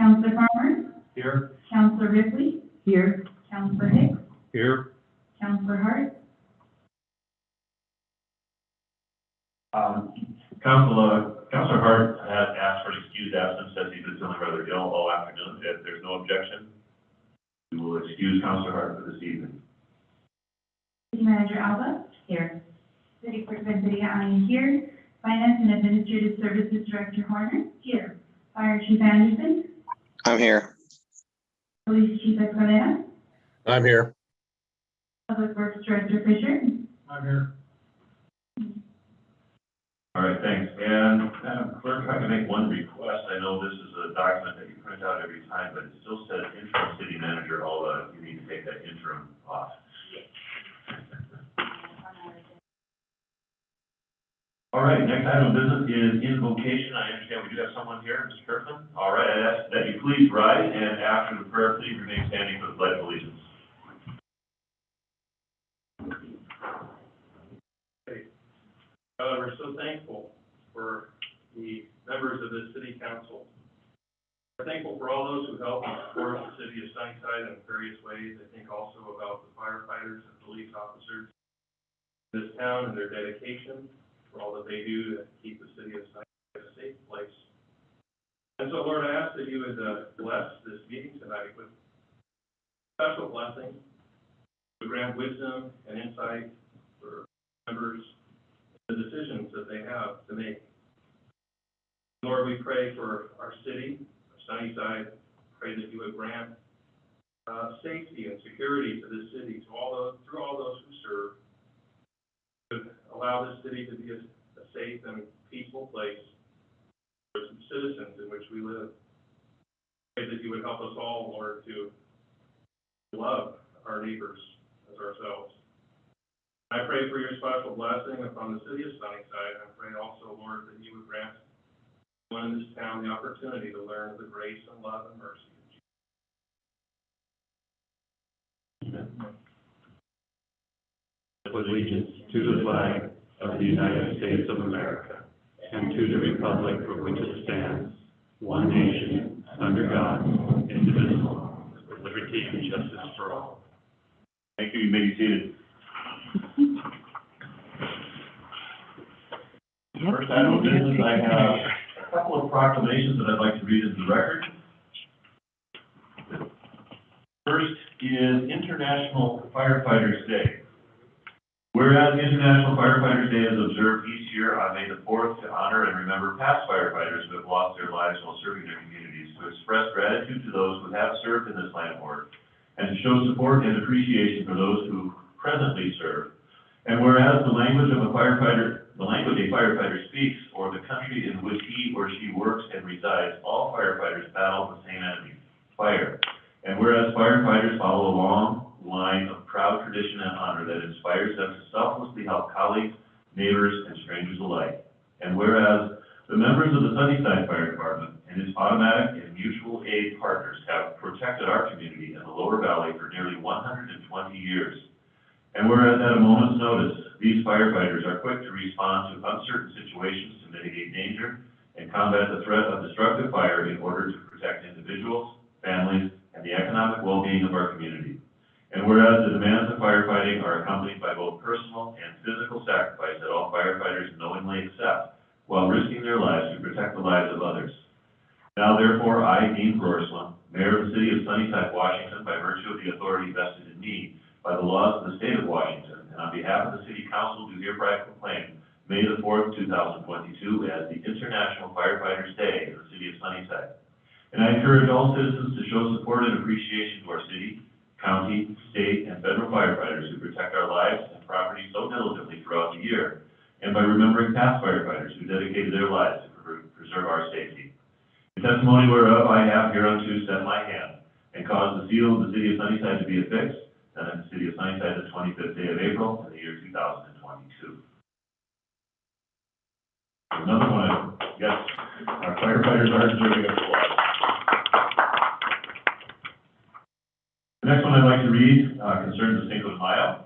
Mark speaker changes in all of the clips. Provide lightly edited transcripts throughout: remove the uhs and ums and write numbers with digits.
Speaker 1: Councilor Farmer,
Speaker 2: Here.
Speaker 1: Councilor Ripley,
Speaker 3: Here.
Speaker 1: Councilor Hicks,
Speaker 2: Here.
Speaker 1: Councilor Hart,
Speaker 4: Councilor Hart has asked for an excused absence, says he's been feeling rather ill all afternoon. If there's no objection, we will excuse Councilor Hart for this evening.
Speaker 1: City Manager Alba,
Speaker 3: Here.
Speaker 1: City Clerk Benzidia, I am here. Finance and Administrative Services Director Horner, here. Fire Chief Anderson,
Speaker 5: I'm here.
Speaker 1: Police Chief Escalera,
Speaker 2: I'm here.
Speaker 1: Public Works Director Fisher.
Speaker 2: I'm here.
Speaker 4: All right, thanks. And Madam Clerk, if I can make one request, I know this is a document that you print out every time, but it still says interim city manager, although you need to take that interim off. All right, next item of business is invocation. I understand we do have someone here, Mr. Kirkland. All right, I ask that you please rise, and after the prayer, please remain standing for the Pledge of Allegiance.
Speaker 6: We're so thankful for the members of this city council. We're thankful for all those who help and support the city of Sunnyside in various ways. I think also about the firefighters and police officers in this town and their dedication for all that they do to keep the city of Sunnyside a safe place. And so, Lord, I ask that you would bless this meeting tonight with special blessing, to grant wisdom and insight for members, the decisions that they have to make. Lord, we pray for our city, our Sunnyside. Pray that you would grant safety and security to this city, to all those, through all those who serve. Would allow this city to be a safe and peaceful place for the citizens in which we live. Pray that you would help us all, Lord, to love our neighbors as ourselves. I pray for your special blessing upon the city of Sunnyside. I pray also, Lord, that you would grant everyone in this town the opportunity to learn the grace and love and mercy of Jesus.
Speaker 4: Amen. Allegiance to the flag of the United States of America and to the republic for which it stands, one nation, under God, indivisible, with liberty and justice for all. Thank you. You may be seated. First item of business, I have a couple of proclamations that I'd like to read into the record. First is International Firefighters Day. Whereas International Firefighters Day is observed each year on May the 4th to honor and remember past firefighters who have lost their lives while serving their communities, to express gratitude to those who have served in this line of work, and to show support and appreciation for those who presently serve. And whereas the language a firefighter speaks, or the country in which he or she works and resides, all firefighters battle the same enemy, fire. And whereas firefighters follow a long line of proud tradition and honor that inspires them to selflessly help colleagues, neighbors, and strangers alike. And whereas the members of the Sunnyside Fire Department and its automatic and mutual aid partners have protected our community in the Lower Valley for nearly 120 years. And whereas at a moment's notice, these firefighters are quick to respond to uncertain situations to mitigate danger and combat the threat of destructive fire in order to protect individuals, families, and the economic well-being of our community. And whereas the demands of firefighting are accompanied by both personal and physical sacrifice that all firefighters knowingly accept while risking their lives to protect the lives of others. Now therefore, I, Dean Grorsman, Mayor of the City of Sunnyside, Washington, by virtue of the authority vested in me by the laws of the state of Washington, and on behalf of the City Council, do hereby proclaim May the 4th, 2022 as the International Firefighters Day in the City of Sunnyside. And I encourage all citizens to show support and appreciation to our city, county, state, and federal firefighters who protect our lives and property so diligently throughout the year, and by remembering past firefighters who dedicated their lives to preserve our safety. In testimony whereof I have hereunto set my hand, and caused the seal of the City of Sunnyside to be affixed, and in the City of Sunnyside the 25th day of April in the year 2022. Another one, yes, our firefighters are deserving of applause. The next one I'd like to read concerns the Cinco de Mayo.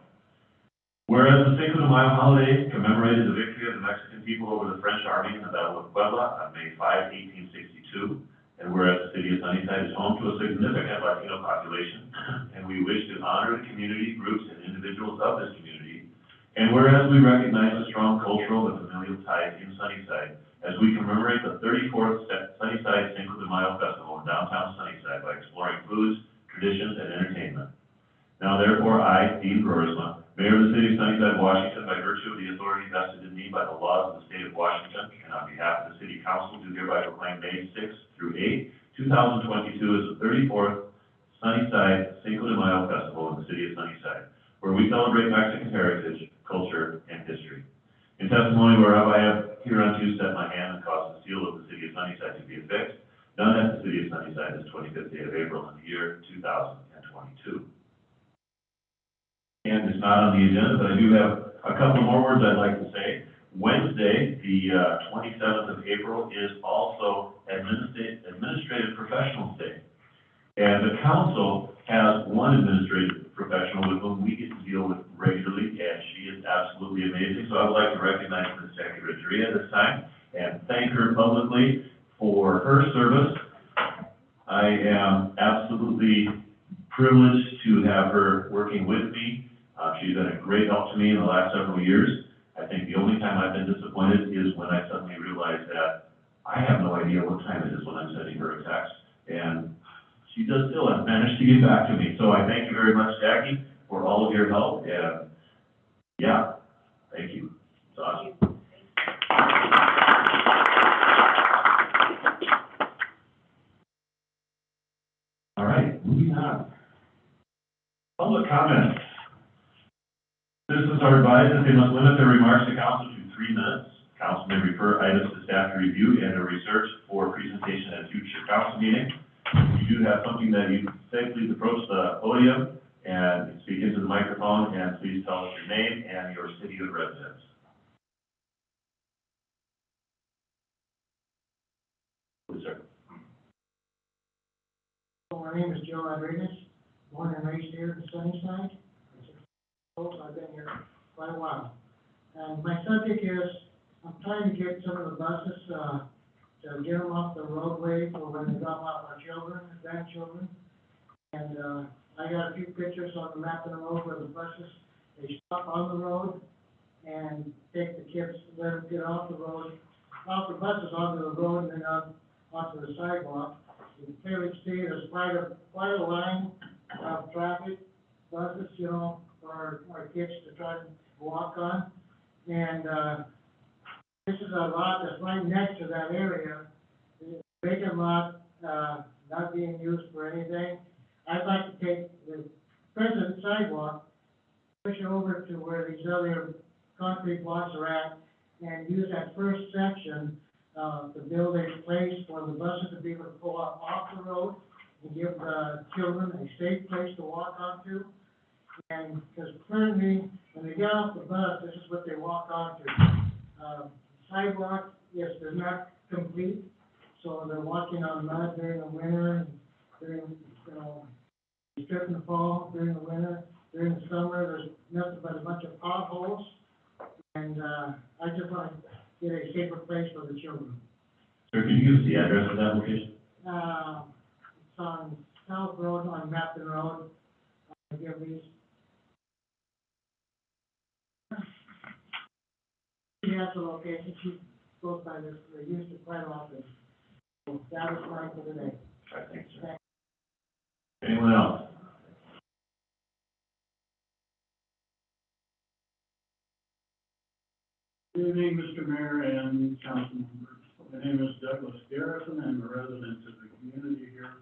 Speaker 4: Whereas the Cinco de Mayo holiday commemorated the victory of the Mexican people over the French army in the Battle of Puebla on May 5, 1862, and whereas the City of Sunnyside is home to a significant Latino population, and we wish to honor the community, groups, and individuals of this community. And whereas we recognize the strong cultural and familial ties in Sunnyside, as we commemorate the 34th Sunnyside Cinco de Mayo Festival in downtown Sunnyside by exploring foods, traditions, and entertainment. Now therefore, I, Dean Broersma, Mayor of the City of Sunnyside, Washington, by virtue of the authority vested in me by the laws of the state of Washington, and on behalf of the City Council, do hereby proclaim May 6th through 8th, 2022 as the 34th Sunnyside Cinco de Mayo Festival in the City of Sunnyside, where we celebrate Mexican heritage, culture, and history. In testimony whereof I have hereunto set my hand and caused the seal of the City of Sunnyside to be affixed, done at the City of Sunnyside this 25th day of April in the year 2022. And it's not on the agenda, but I do have a couple more words I'd like to say. Wednesday, the 27th of April, is also Administrative Professionals Day. And the council has one administrative professional with whom we get to deal with regularly, and she is absolutely amazing. So I would like to recognize Ms. Secretary Drea this time and thank her publicly for her service. I am absolutely privileged to have her working with me. She's been a great help to me in the last several years. I think the only time I've been disappointed is when I suddenly realized that I have no idea what time it is when I'm sending her a text. And she does still have managed to get back to me. So I thank you very much, Jackie, for all of your help. And yeah, thank you. It's awesome. All right, moving on. Public comments. Citizens are advised that they must limit their remarks to council to 3 minutes. Council may refer items to staff to review and or research for presentation at a future council meeting. If you do have something that you say, please approach the podium and speak into the microphone, and please tell us your name and your city of residence. Please, sir.
Speaker 3: My name is Joe Rodriguez, born and raised here in Sunnyside. I've been here quite a while. And my subject is, I'm trying to get some of the buses, to get them off the roadway for when they drop off our children, grandchildren. And, I got a few pictures on the map of the road where the buses, they stop on the road and take the kids, let them get off the road, off the buses onto the road and then onto the sidewalk. You can clearly see there's quite a line of traffic, buses, you know, for our kids to try to walk on. And, this is a lot that's right next to that area. It's a vacant lot, not being used for anything. I'd like to take the present sidewalk, push it over to where these other concrete blocks are at, and use that first section, to build a place for the buses to be able to pull up off the road and give the children a safe place to walk onto. And because currently, when they get off the bus, this is what they walk onto. Sidewalk, yes, they're not complete, so they're walking on mud during the winter, and during, you know, strip in the fall, during the winter, during the summer, there's nothing but a bunch of potholes. And, I just want to get a safer place for the children.
Speaker 4: Sir, can you give us the address of that location?
Speaker 3: It's on South Road, on Mappin Road. I'll give these. She has a location, she goes by this, they use it quite often. So that is mine for today.
Speaker 4: All right, thanks, sir. Anyone else?
Speaker 5: Good evening, Mr. Mayor and council members. My name is Douglas Garrison. I'm a resident of the community here.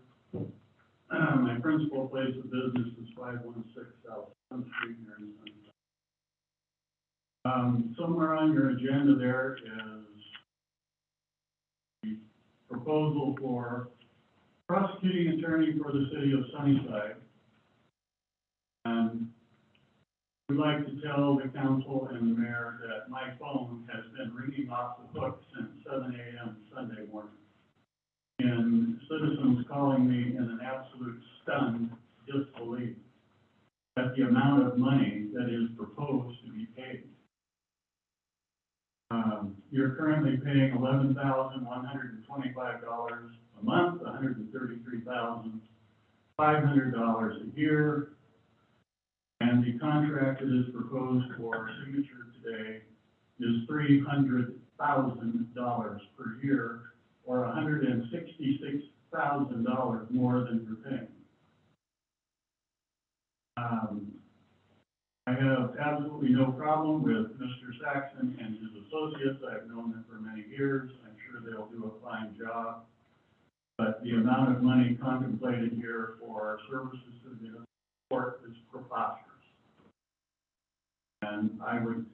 Speaker 5: My principal place of business is 516 South Front Street here in Sunnyside. Somewhere on your agenda there is the proposal for prosecuting attorney for the city of Sunnyside. And we'd like to tell the council and the mayor that my phone has been ringing off the hook since 7 a.m. Sunday morning. And citizens calling me in an absolute stunned disbelief at the amount of money that is proposed to be paid. You're currently paying $11,125 a a month, $133,500 a year. And the contract that is proposed for signature today is $300,000 per year, or $166,000 more than you're paying. I have absolutely no problem with Mr. Saxon and his associates. I've known them for many years. I'm sure they'll do a fine job. But the amount of money contemplated here for services to the court is preposterous. And I would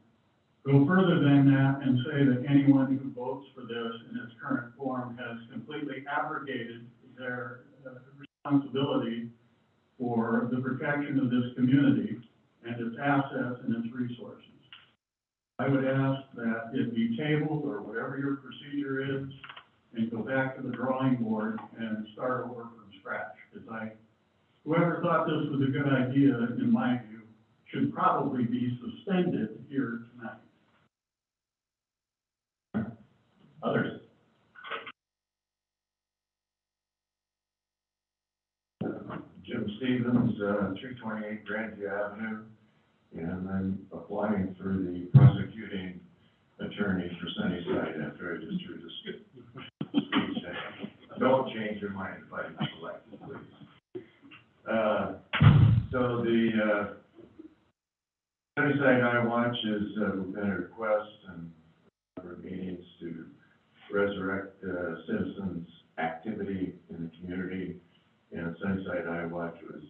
Speaker 5: go further than that and say that anyone who votes for this in its current form has completely abrogated their responsibility for the protection of this community and its assets and its resources. I would ask that it be tabled, or whatever your procedure is, and go back to the drawing board and start over from scratch. Because whoever thought this was a good idea, in my view, should probably be suspended here tonight.
Speaker 4: Others?
Speaker 7: Jim Stevens, 328 Grandview Avenue, and I'm applying for the prosecuting attorney for Sunnyside after I just heard the speech. Don't change your mind if I'm elected, please. So the Sunnyside I Watch has been a request and a number of meetings to resurrect citizens' activity in the community. And Sunnyside I Watch was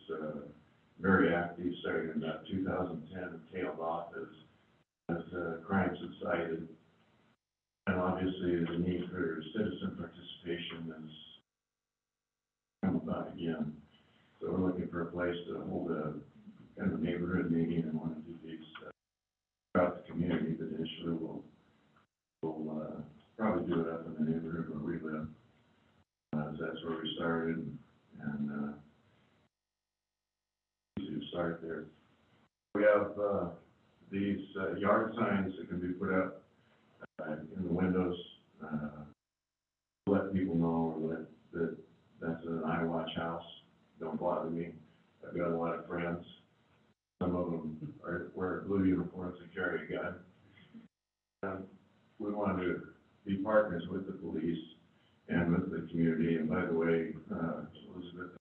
Speaker 7: very active, starting in about 2010, and tailed off as crime subsided. And obviously, the need for citizen participation has come about again. So we're looking for a place to hold a kind of neighborhood meeting and want to do these throughout the community, but initially we'll probably do it up in the neighborhood where we live. So that's where we started. And to start there, we have these yard signs that can be put up in the windows, let people know that that's an I Watch house. Don't bother me. I've got a lot of friends. Some of them wear blue uniforms and carry a gun. We want to be partners with the police and with the community. And by the way, Elizabeth,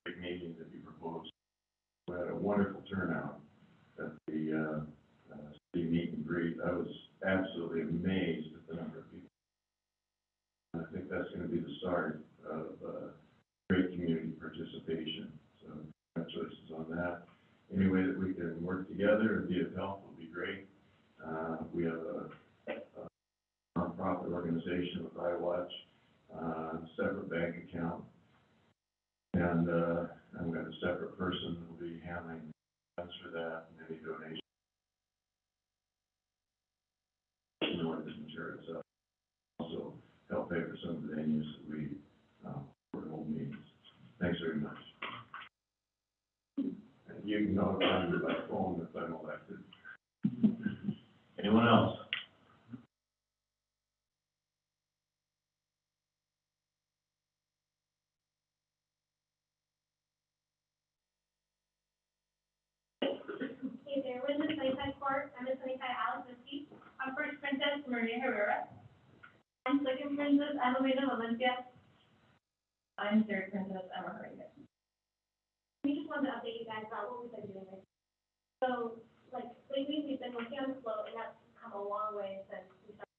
Speaker 7: the big meeting that you proposed, we had a wonderful turnout at the city meet and greet. I was absolutely amazed at the number of people. And I think that's going to be the start of great community participation. So congratulations on that. Any way that we can work together and be of help will be great. We have a nonprofit organization with iWatch. Separate bank account, and we have a separate person who will be handling funds for that and any donations. You know what this material is. Also help pay for some of the venues that we hold meetings. Thanks very much. And you can notify me by phone if I'm elected.
Speaker 4: Anyone else?
Speaker 8: I'm the Sunnyside Alice Whiskey. I'm First Princess Maria Herrera. I'm Second Princess Alameda Valencia. I'm Third Princess Emma Hernandez. We just wanted to update you guys about what we've been doing. So, lately we've been working on the float, and that's come a long way since we started.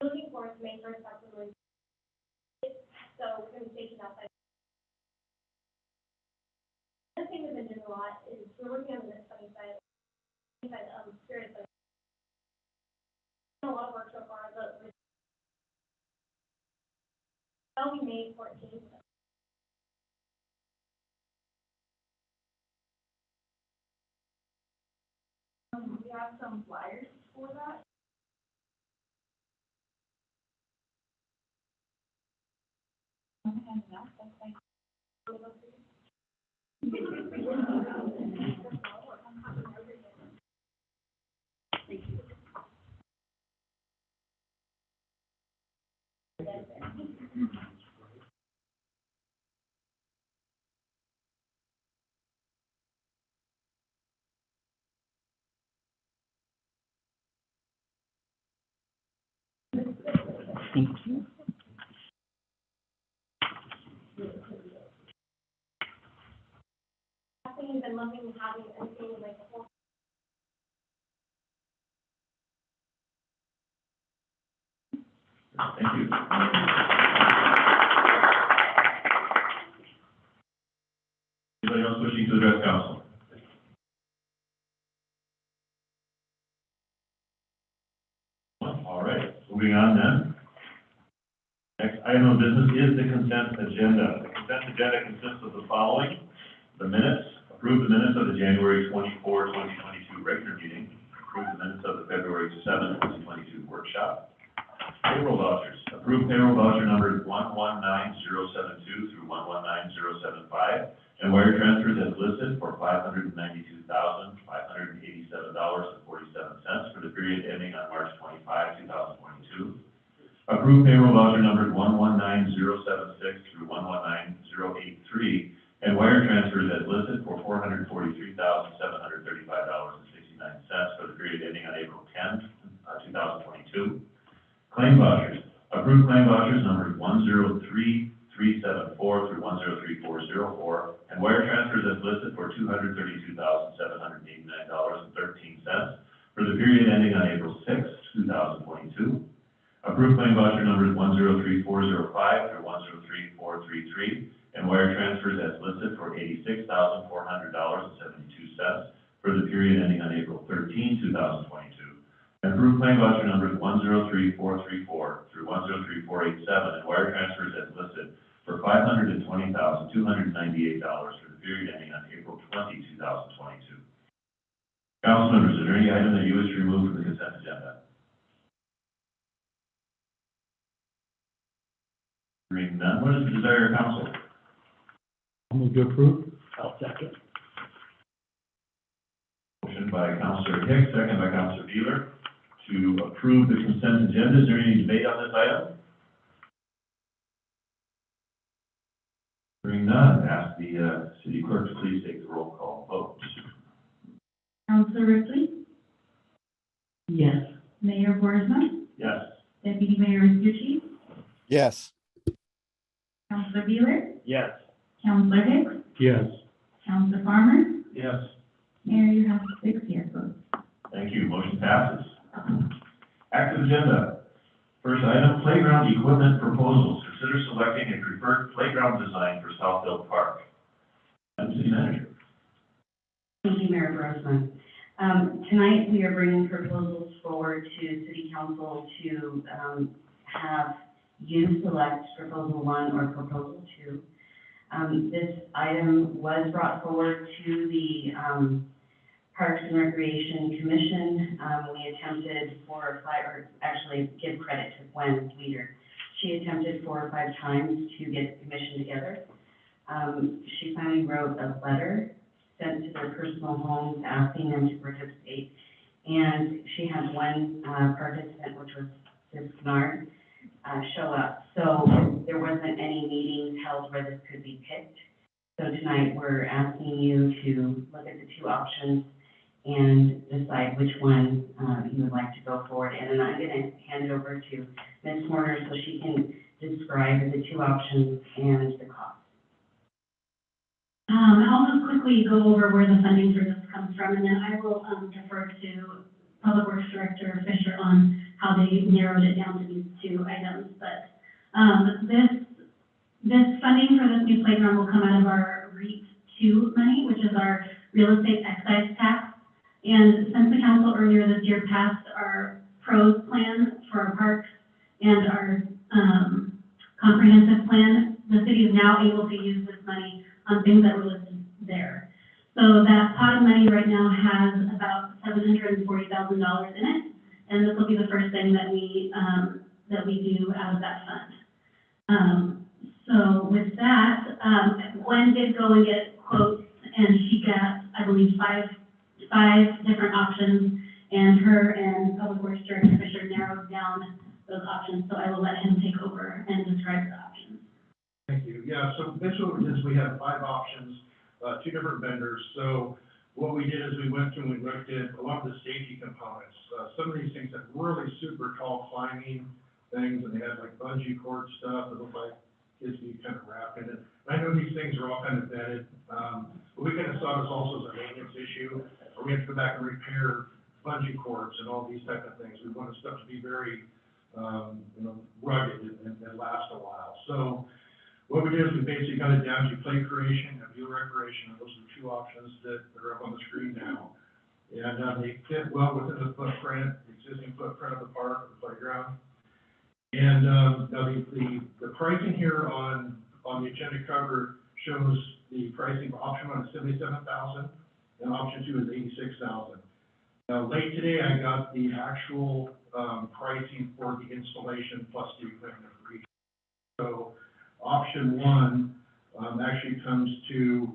Speaker 8: Looking forward to May 1st, that's when we're so we're going to be stationed outside. Another thing we've been doing a lot is we're working on the Sunnyside spirit. A lot of work so far, but that'll be May 14th. We have some flyers for that.
Speaker 9: Thank you.
Speaker 8: I've been loving having anything like the whole.
Speaker 4: Thank you. Anybody else wishing to address council? All right, moving on then. Next item of business is the consent agenda. The consent agenda consists of the following: the minutes, approve the minutes of the January 24, 2022 regular meeting, approve the minutes of the February 7, 2022 workshop. Payroll vouchers, approve payroll voucher numbers 119072 through 119075, and wire transfers as listed for $592,587.47 for the period ending on March 25, 2022. Approve payroll voucher numbers 119076 through 119083, and wire transfers as listed for $443,735.69 for the period ending on April 10, 2022. Claim vouchers, approve claim vouchers numbers 103374 through 103404, and wire transfers as listed for $232,789.13 for the period ending on April 6, 2022. Approve claim voucher numbers 103405 through 103433, and wire transfers as listed for $86,400.72 for the period ending on April 13, 2022. And approve claim voucher numbers 103434 through 103487, and wire transfers as listed for $520,298 for the period ending on April 20, 2022. Council members, is there any item that you wish to remove from the consent agenda? Hearing none, what is the desire of council?
Speaker 2: I'll move to approve.
Speaker 9: I'll second.
Speaker 4: Motion by Councilor Hicks, second by Councilor Beeler, to approve the consent agenda. Is there any debate on this item? Hearing none, ask the city clerk to please take the roll call vote.
Speaker 1: Councilor Ripley,
Speaker 9: Yes.
Speaker 1: Mayor Boersma,
Speaker 4: Yes.
Speaker 1: Deputy Mayor Riscucci,
Speaker 2: Yes.
Speaker 1: Councilor Beeler,
Speaker 6: Yes.
Speaker 1: Councilor Hicks,
Speaker 2: Yes.
Speaker 1: Councilor Farmer,
Speaker 6: Yes.
Speaker 1: Mayor, you have 6 yes votes.
Speaker 4: Thank you, motion passes. Active agenda. First item, playground equipment proposals. Consider selecting a preferred playground design for Southfield Park. Madam City Manager.
Speaker 10: Thank you, Mayor Grossman. Tonight, we are bringing proposals forward to City Council to have you select Proposal 1 or Proposal 2. This item was brought forward to the Parks and Recreation Commission. We attempted 4 or 5, or actually give credit to Gwen Leader. She attempted 4 or 5 times to get the commission together. She finally wrote a letter sent to their personal homes asking them to participate. And she had one participant, which was Ms. Kennard, show up. So there wasn't any meetings held where this could be picked. So tonight we're asking you to look at the 2 options and decide which one you would like to go forward. And then I'm going to hand it over to Ms. Horner so she can describe the 2 options and the cost.
Speaker 11: I'll just quickly go over where the funding for this comes from, and then I will defer to Public Works Director Fisher on how they narrowed it down to these 2 items. But this funding for this new playground will come out of our REAP 2 money, which is our real estate excise tax. And since the council earlier this year passed our PROS plan for our parks and our comprehensive plan, the city is now able to use this money on things that were listed there. So that pot of money right now has about $740,000 in it, and this will be the first thing that we do out of that fund. So with that, Gwen did go and get quotes, and she got, I believe, five different options, and her and Public Works Director Fisher narrowed down those options. So I will let him take over and describe the options.
Speaker 6: Thank you. Yeah, so basically what we did is we had 5 options, 2 different vendors. So what we did is we went through and we looked at a lot of the safety components. Some of these things have really super tall climbing things, and they had like bungee cord stuff, it looked like kids be kind of wrapped in it. And I know these things are all kind of vetted, but we kind of saw this also as a maintenance issue, or we have to go back and repair bungee cords and all these type of things. We wanted stuff to be very, rugged and last a while. So what we did is we basically got it down to play creation and view recreation. Those are the two options that are up on the screen now. And they fit well within the footprint, the existing footprint of the park, the playground. And now the pricing here on the agenda cover shows the pricing for option 1 is $77,000 and option 2 is $86,000. Now late today I got the actual pricing for the installation plus the equipment for each. So option 1 actually comes to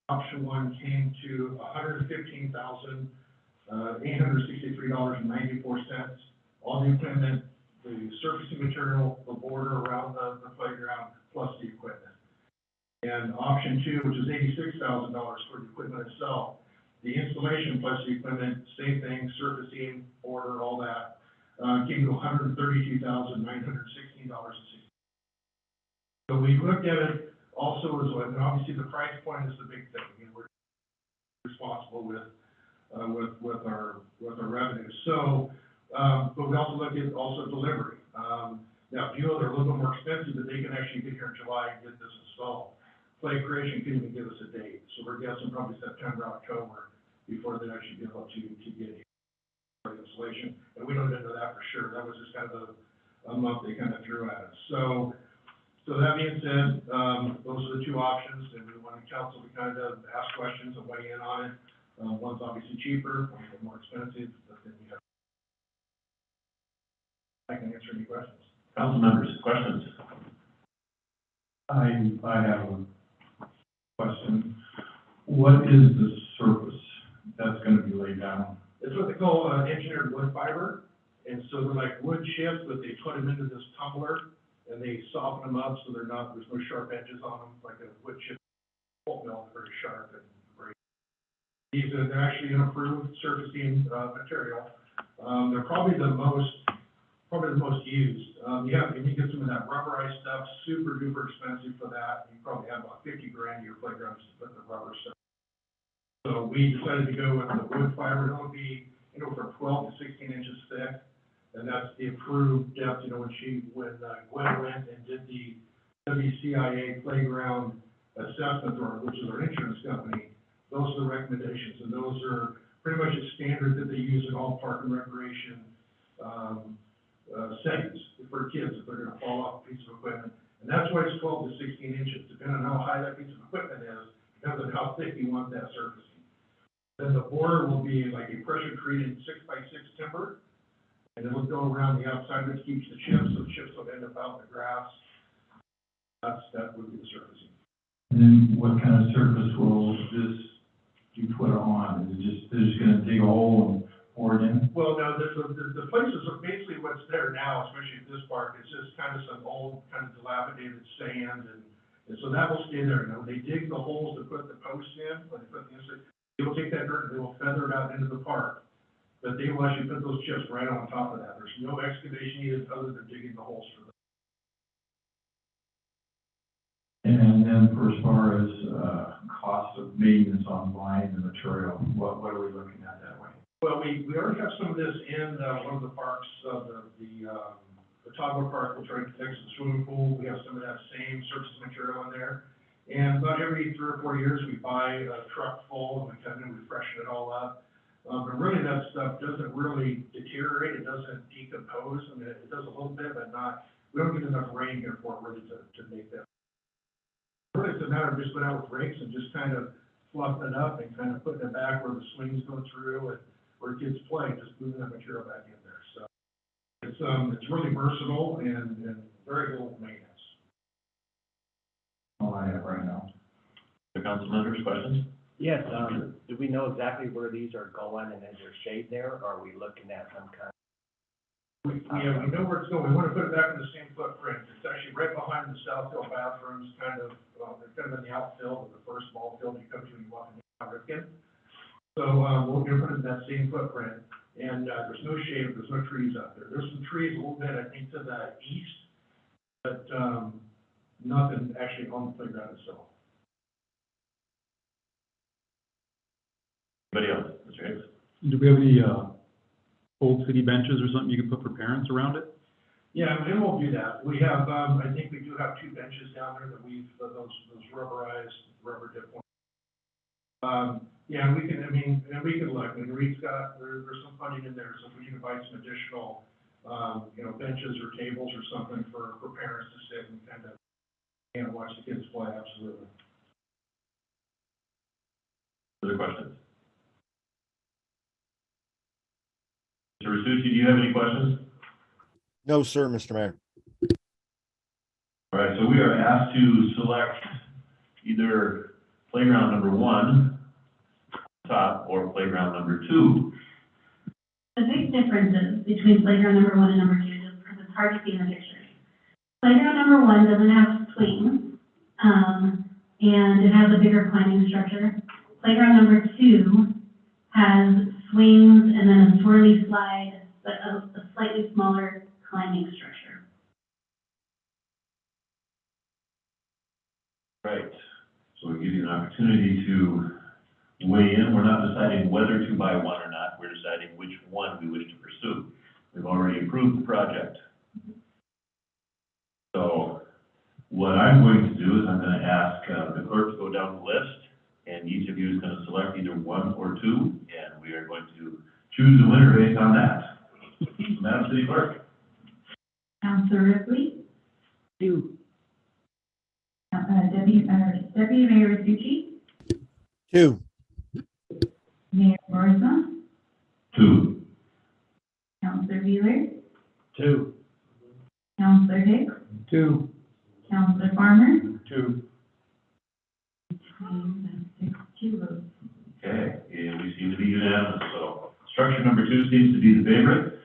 Speaker 6: option 1 came to $115,863.94. All the equipment, the surfacing material, the border around the playground, plus the equipment. And option 2, which is $86,000 for the equipment itself, the installation plus the equipment, same thing, surfacing, border, all that, came to $132,916.60. So we looked at it also as well, and obviously the price point is the big thing. I mean, we're responsible with our revenue. So, but we also looked at also delivery. Now, fuel, they're a little bit more expensive, but they can actually get here in July and get this installed. Play Creation couldn't even give us a date, so we're guessing probably September, October before they'd actually be able to get it for the installation. And we don't even know that for sure. That was just kind of a month they kind of threw at us. So that being said, those are the two options, and we wanted council to kind of ask questions and weigh in on it. One's obviously cheaper, one's more expensive, but then you have. I can answer any questions.
Speaker 4: Council members, questions?
Speaker 2: I have a question. What is the surface that's gonna be laid down?
Speaker 6: It's what they call engineered wood fiber, and so they're like wood chips, but they put them into this tumbler, and they soften them up so there's no sharp edges on them, like a wood chip pulp mill, very sharp and great. They're actually an approved surfacing material. They're probably the most used. You can get some of that rubberized stuff, super duper expensive for that. You probably have about 50 grand in your playground just to put the rubber stuff. So we decided to go with the wood fiber. It'll be, from 12 to 16 inches thick. And that's the approved depth, when Gwen went and did the WCIA playground assessment, which is our insurance company, those are the recommendations. And those are pretty much a standard that they use in all park and recreation settings for kids if they're gonna fall off a piece of equipment. And that's why it's 12 to 16 inches, depending on how high that piece of equipment is, depends on how thick you want that surfacing. Then the border will be like a pressure treated 6x6 timber, and it'll go around the outside, which keeps the chips, so the chips will end up out in the grass. That would be the surfacing.
Speaker 2: And then what kind of surface will this you put on? Is it they're just gonna dig a hole and pour it in?
Speaker 6: Well, no, the places are basically what's there now, especially at this park, it's just kind of some old, kind of dilapidated sand, and so that will stay there. When they dig the holes to put the posts in, when they put the insert, they will take that dirt and they will feather it out into the park. But they will actually put those chips right on top of that. There's no excavation needed other than digging the holes for them.
Speaker 2: And then for as far as cost of maintenance on buying the material, what are we looking at that way?
Speaker 6: Well, we already have some of this in one of the parks, the toddler park, which right next to the swimming pool. We have some of that same surface material in there. And about every 3 or 4 years, we buy a truck full and we come in and we freshen it all up. But really that stuff doesn't really deteriorate, it doesn't decompose. I mean, it does a little bit, but we don't get enough rain here for it really to make that. Really, it's a matter of just going out with rakes and just kind of fluffing it up and kind of putting it back where the swings go through and where kids play, just moving that material back in there. So it's really versatile and very little maintenance.
Speaker 2: All I have right now.
Speaker 4: The council members, questions?
Speaker 12: Yes, do we know exactly where these are going, and is there shade there, or are we looking at some kind?
Speaker 6: We know where it's going. We want to put it back in the same footprint. It's actually right behind the Southfield bathrooms, they're kind of in the outfield of the first ball field you come to when you walk in Ripken. So we're going to put it in that same footprint. And, there's no shade, there's no trees out there. There's some trees a little bit, I think, to the east, but, nothing actually on the playground itself.
Speaker 4: Anybody else? Mr. Hicks?
Speaker 13: Do we have any, old city benches or something you can put for parents around it?
Speaker 6: Yeah, and we'll do that. We have, I think we do have 2 benches down there that we've, those rubberized, rubber dip ones. Yeah, we can, and we can look, and Reed's got, there's some funding in there, so if we can buy some additional, benches or tables or something for parents to sit and kind of, watch the kids play, absolutely.
Speaker 4: Other questions? Mr. Rasucci, do you have any questions?
Speaker 14: No, sir, Mr. Mayor.
Speaker 4: All right, so we are asked to select either playground number 1, top, or playground number 2.
Speaker 11: The big differences between playground number 1 and number 2, just because it's hard to see in the pictures. Playground number 1 doesn't have swings, and it has a bigger climbing structure. Playground number 2 has swings and then a swirly slide, but a slightly smaller climbing structure.
Speaker 4: Right, so we give you an opportunity to weigh in. We're not deciding whether to buy one or not. We're deciding which one we wish to pursue. We've already approved the project. So what I'm going to do is I'm going to ask the clerk to go down the list, and each of you is going to select either 1 or 2, and we are going to choose the winner based on that. Madam City Clerk.
Speaker 1: Counselor Ripley,
Speaker 9: 2.
Speaker 1: Deputy Mayor Rasucci,
Speaker 14: 2.
Speaker 1: Mayor Borisma,
Speaker 4: 2.
Speaker 1: Counselor Wheeler,
Speaker 12: 2.
Speaker 1: Counselor Hicks,
Speaker 13: 2.
Speaker 1: Counselor Farmer,
Speaker 13: 2.
Speaker 1: 2 votes.
Speaker 4: Okay, and we seem to be unanimous, so structure number 2 seems to be the favorite.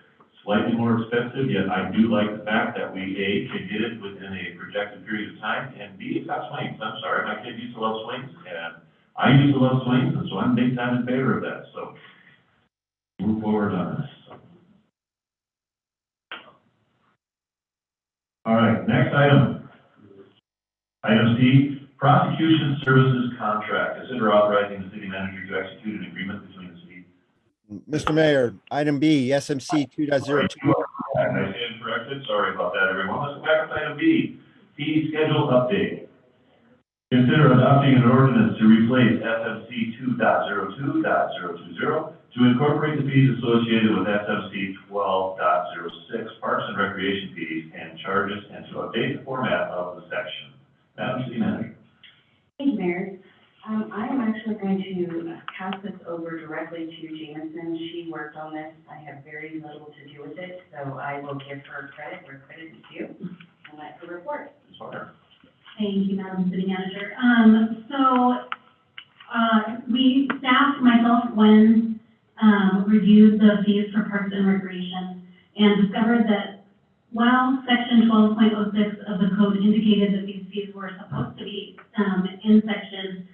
Speaker 4: Slightly more expensive, yet I do like the fact that we, A, can get it within a projected period of time, and B, it's got swings. I'm sorry, my kid used to love swings, and I used to love swings, and so I'm big time in favor of that, so move forward on this. All right, next item. Item C, prosecution services contract. Consider authorizing the city manager to execute an agreement between the city.
Speaker 14: Mr. Mayor, item B, SMC 2.02.
Speaker 4: I stand corrected. Sorry about that, everyone. Let's go back to item B, fee schedule update. Consider adopting an ordinance to replace SMC 2.02.020 to incorporate the fees associated with SMC 12.06 Parks and Recreation fees and charges, and to update the format of the section. Madam City Manager.
Speaker 10: Thank you, Mayor. I am actually going to pass this over directly to Jameson. She worked on this. I have very little to do with it, so I will give her credit where credit is due and let her report.
Speaker 11: Thank you, Madam City Manager. We, staff, myself, when reviewed the fees for Parks and Recreation and discovered that while Section 12.06 of the code indicated that these fees were supposed to be in Section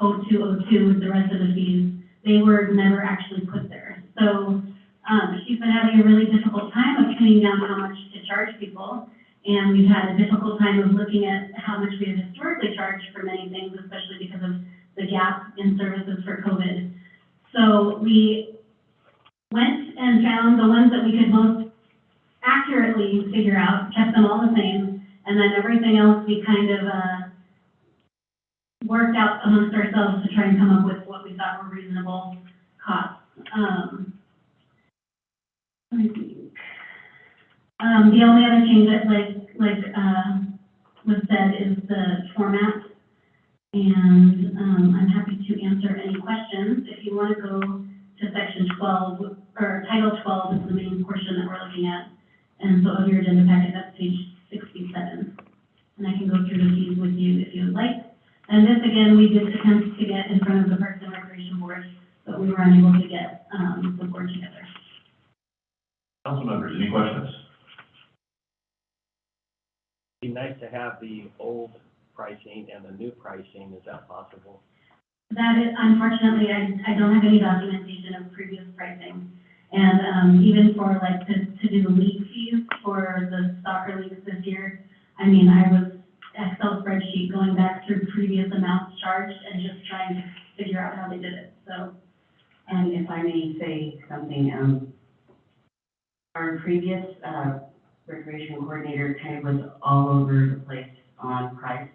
Speaker 11: 0202 with the rest of the fees, they were never actually put there. So she's been having a really difficult time of pinning down how much to charge people, and we've had a difficult time of looking at how much we have historically charged for many things, especially because of the gap in services for COVID. So we went and found the ones that we could most accurately figure out, kept them all the same, and then everything else we kind of worked out amongst ourselves to try and come up with what we thought were reasonable costs. Let me think. The only other change that was said is the format, and I'm happy to answer any questions. If you want to go to Section 12, or Title 12 is the main portion that we're looking at, and so of your agenda packet, that's page 67. And I can go through the fees with you if you would like. And this, again, we did attempt to get in front of the Parks and Recreation Board, but we were unable to get the board together.
Speaker 4: Council members, any questions?
Speaker 12: It'd be nice to have the old pricing and the new pricing. Is that possible?
Speaker 11: That is, unfortunately, I don't have any documentation of previous pricing. And, even for like to do the league fees for the soccer leagues this year, I mean, I was Excel spreadsheet going back through previous amounts charged and just trying to figure out how they did it, so.
Speaker 10: And if I may say something, our previous, recreation coordinator kind of was all over the place on price.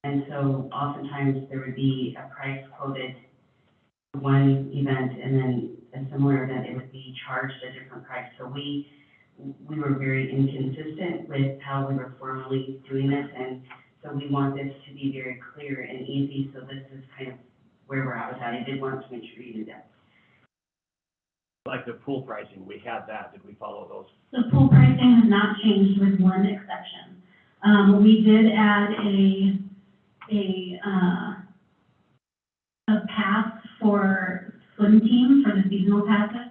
Speaker 10: And so oftentimes there would be a price quoted for one event, and then a similar event, it would be charged a different price. So we were very inconsistent with how we were formally doing this, and so we want this to be very clear and easy, so this is kind of where we're at with that. I did want to make sure you did that.
Speaker 12: Like the pool pricing, we had that, did we follow those?
Speaker 11: The pool pricing has not changed with one exception. We did add a pass for swim team for the seasonal passes.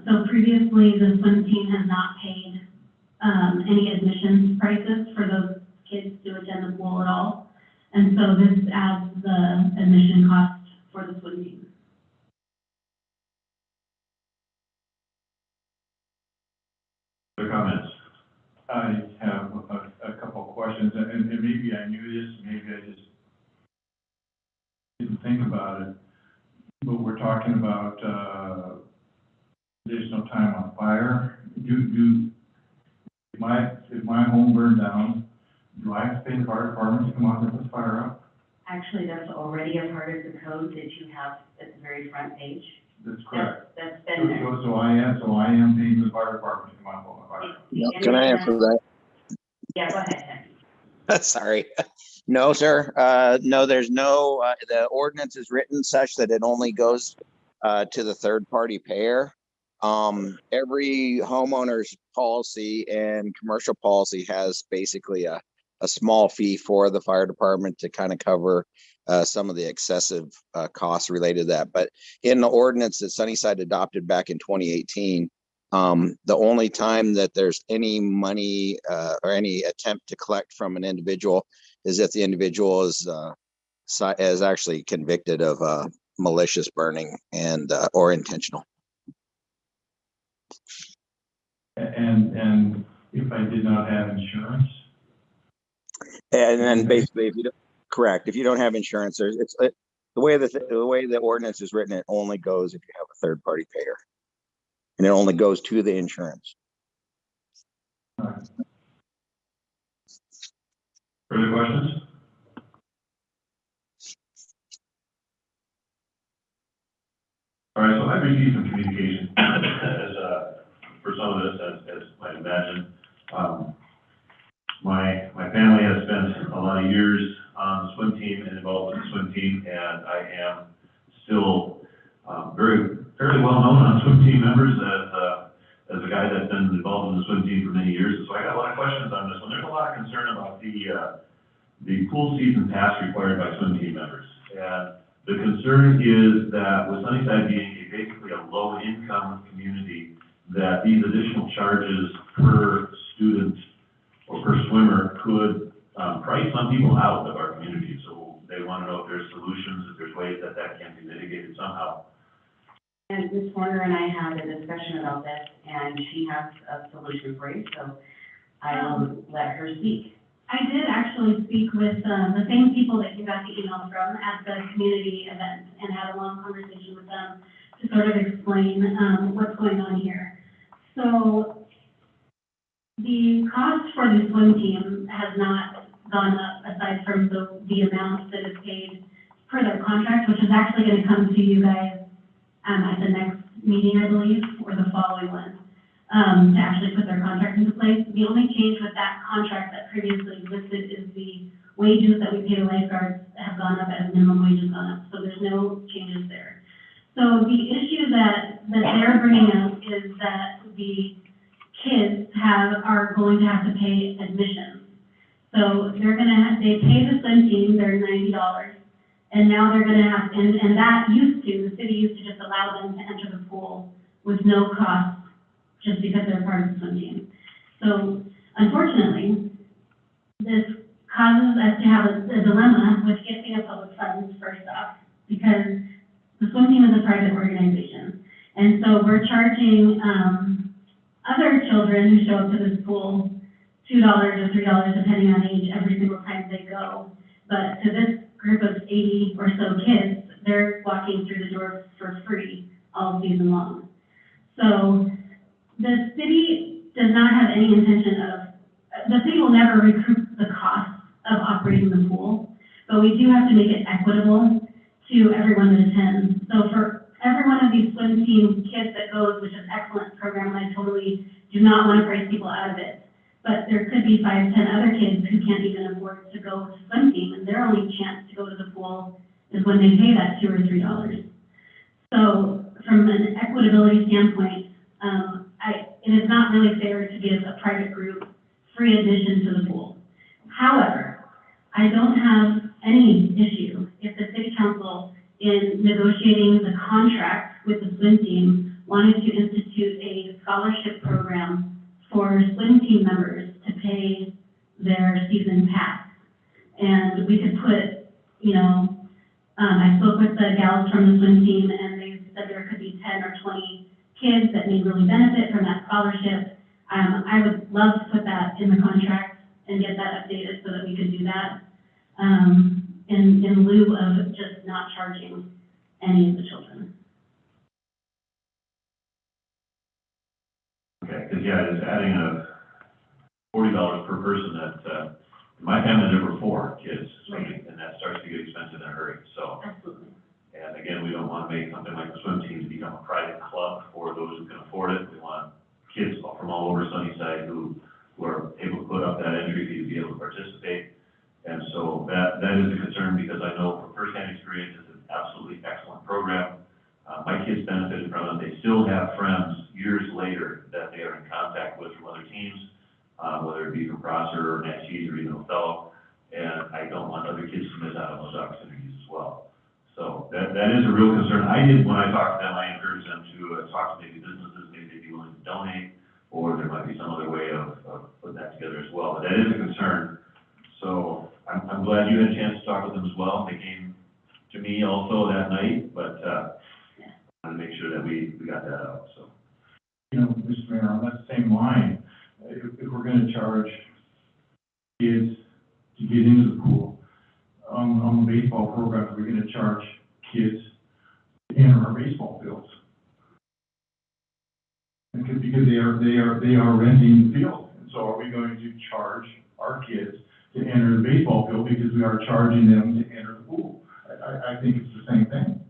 Speaker 11: So previously, the swim team has not paid, any admissions prices for those kids to attend the pool at all. And so this adds the admission cost for the swim team.
Speaker 4: Other comments?
Speaker 2: I have a couple of questions, and maybe I knew this, maybe I just didn't think about it. But we're talking about, there's no time on fire. If my home burned down, do I have to pay the fire department to come out and put the fire out?
Speaker 10: Actually, that's already a part of the code that you have at the very front page.
Speaker 2: That's correct.
Speaker 10: That's been there.
Speaker 2: So I am paying the fire department to come out and put my fire out.
Speaker 10: And
Speaker 15: Can I
Speaker 10: it's
Speaker 15: answer
Speaker 10: not-
Speaker 15: that?
Speaker 10: Yeah, go ahead, Ted.
Speaker 15: Sorry. No, sir. No, there's no, the ordinance is written such that it only goes to the third party payer. Every homeowner's policy and commercial policy has basically a small fee for the fire department to kind of cover some of the excessive costs related to that. But in the ordinance that Sunnyside adopted back in 2018, the only time that there's any money or any attempt to collect from an individual is if the individual is actually convicted of malicious burning and or intentional.
Speaker 2: And if I did not have insurance?
Speaker 15: And then basically, if you don't, correct, if you don't have insurance, the way the ordinance is written, it only goes if you have a third party payer, and it only goes to the insurance.
Speaker 4: Further questions? All right, so I've received some communication for some of this, as you might imagine. My family has spent a lot of years on the swim team and involved with the swim team, and I am still fairly well known on swim team members as a guy that's been involved in the swim team for many years. So I got a lot of questions on this one. There's a lot of concern about the pool season pass required by swim team members. And the concern is that with Sunnyside being basically a low-income community, that these additional charges per student or per swimmer could price some people out of our community. So they want to know if there's solutions, if there's ways that can be mitigated somehow.
Speaker 10: And Ms. Warner and I had a discussion about this, and she has a solution for you, so I will let her speak.
Speaker 11: I did actually speak with the same people that you got the email from at the community event and had a long conversation with them to sort of explain what's going on here. So the cost for the swim team has not gone up aside from the amount that is paid per their contract, which is actually going to come to you guys at the next meeting, I believe, or the following one, to actually put their contract into place. The only change with that contract that previously existed is the wages that we pay the lifeguards have gone up as minimum wages gone up, so there's no changes there. So the issue that they're bringing up is that the kids are going to have to pay admissions. So they pay the swim team their $90, and now they're gonna have, and that the city used to just allow them to enter the pool with no cost, just because they're part of the swim team. So unfortunately, this causes us to have a dilemma with gifting of public funds first off, because the swim team is a private organization. And so we're charging, other children who show up to the school $2 or $3, depending on age, every single time they go. But to this group of 80 or so kids, they're walking through the door for free all season long. So the city does not have any intention of, the city will never recoup the cost of operating the pool, but we do have to make it equitable to everyone that attends. So for every one of these swim team kids that goes, which is an excellent program, and I totally do not want to price people out of it, but there could be 5, 10 other kids who can't even afford to go to swim team, and their only chance to go to the pool is when they pay that $2 or $3. So from an equitability standpoint, it is not really fair to give a private group free admission to the pool. However, I don't have any issue if the city council, in negotiating the contract with the swim team, wanted to institute a scholarship program for swim team members to pay their season pass. And we could put, I spoke with the gals from the swim team, and they said there could be 10 or 20 kids that may really benefit from that scholarship. I would love to put that in the contract and get that updated so that we could do that, in lieu of just not charging any of the children.
Speaker 4: Okay, because it's adding a $40 per person that, in my family, there were 4 kids, swimming, and that starts to get expensive in a hurry, so.
Speaker 11: Absolutely.
Speaker 4: And again, we don't want to make something like the swim team to become a private club for those who can afford it. We want kids from all over Sunnyside who are able to put up that entry fee to be able to participate. And so that is a concern, because I know from firsthand experience, it's an absolutely excellent program. My kids benefited from it. They still have friends years later that they are in contact with from other teams, whether it be from Prosser or Natchez or even Othello. And I don't want other kids to miss out on those opportunities as well. So that is a real concern. When I talked to them, I encouraged them to talk to maybe businesses, maybe they'd be willing to donate, or there might be some other way of putting that together as well. But that is a concern. So I'm glad you had a chance to talk with them as well. They came to me also that night, but I want to make sure that we got that out, so.
Speaker 2: Mr. Mayor, on that same line, if we're gonna charge kids to get into the pool, on the baseball program, we're gonna charge kids to enter our baseball fields. Because they are renting the field, and so are we going to charge our kids to enter the baseball field because we are charging them to enter the pool? I think it's the same thing.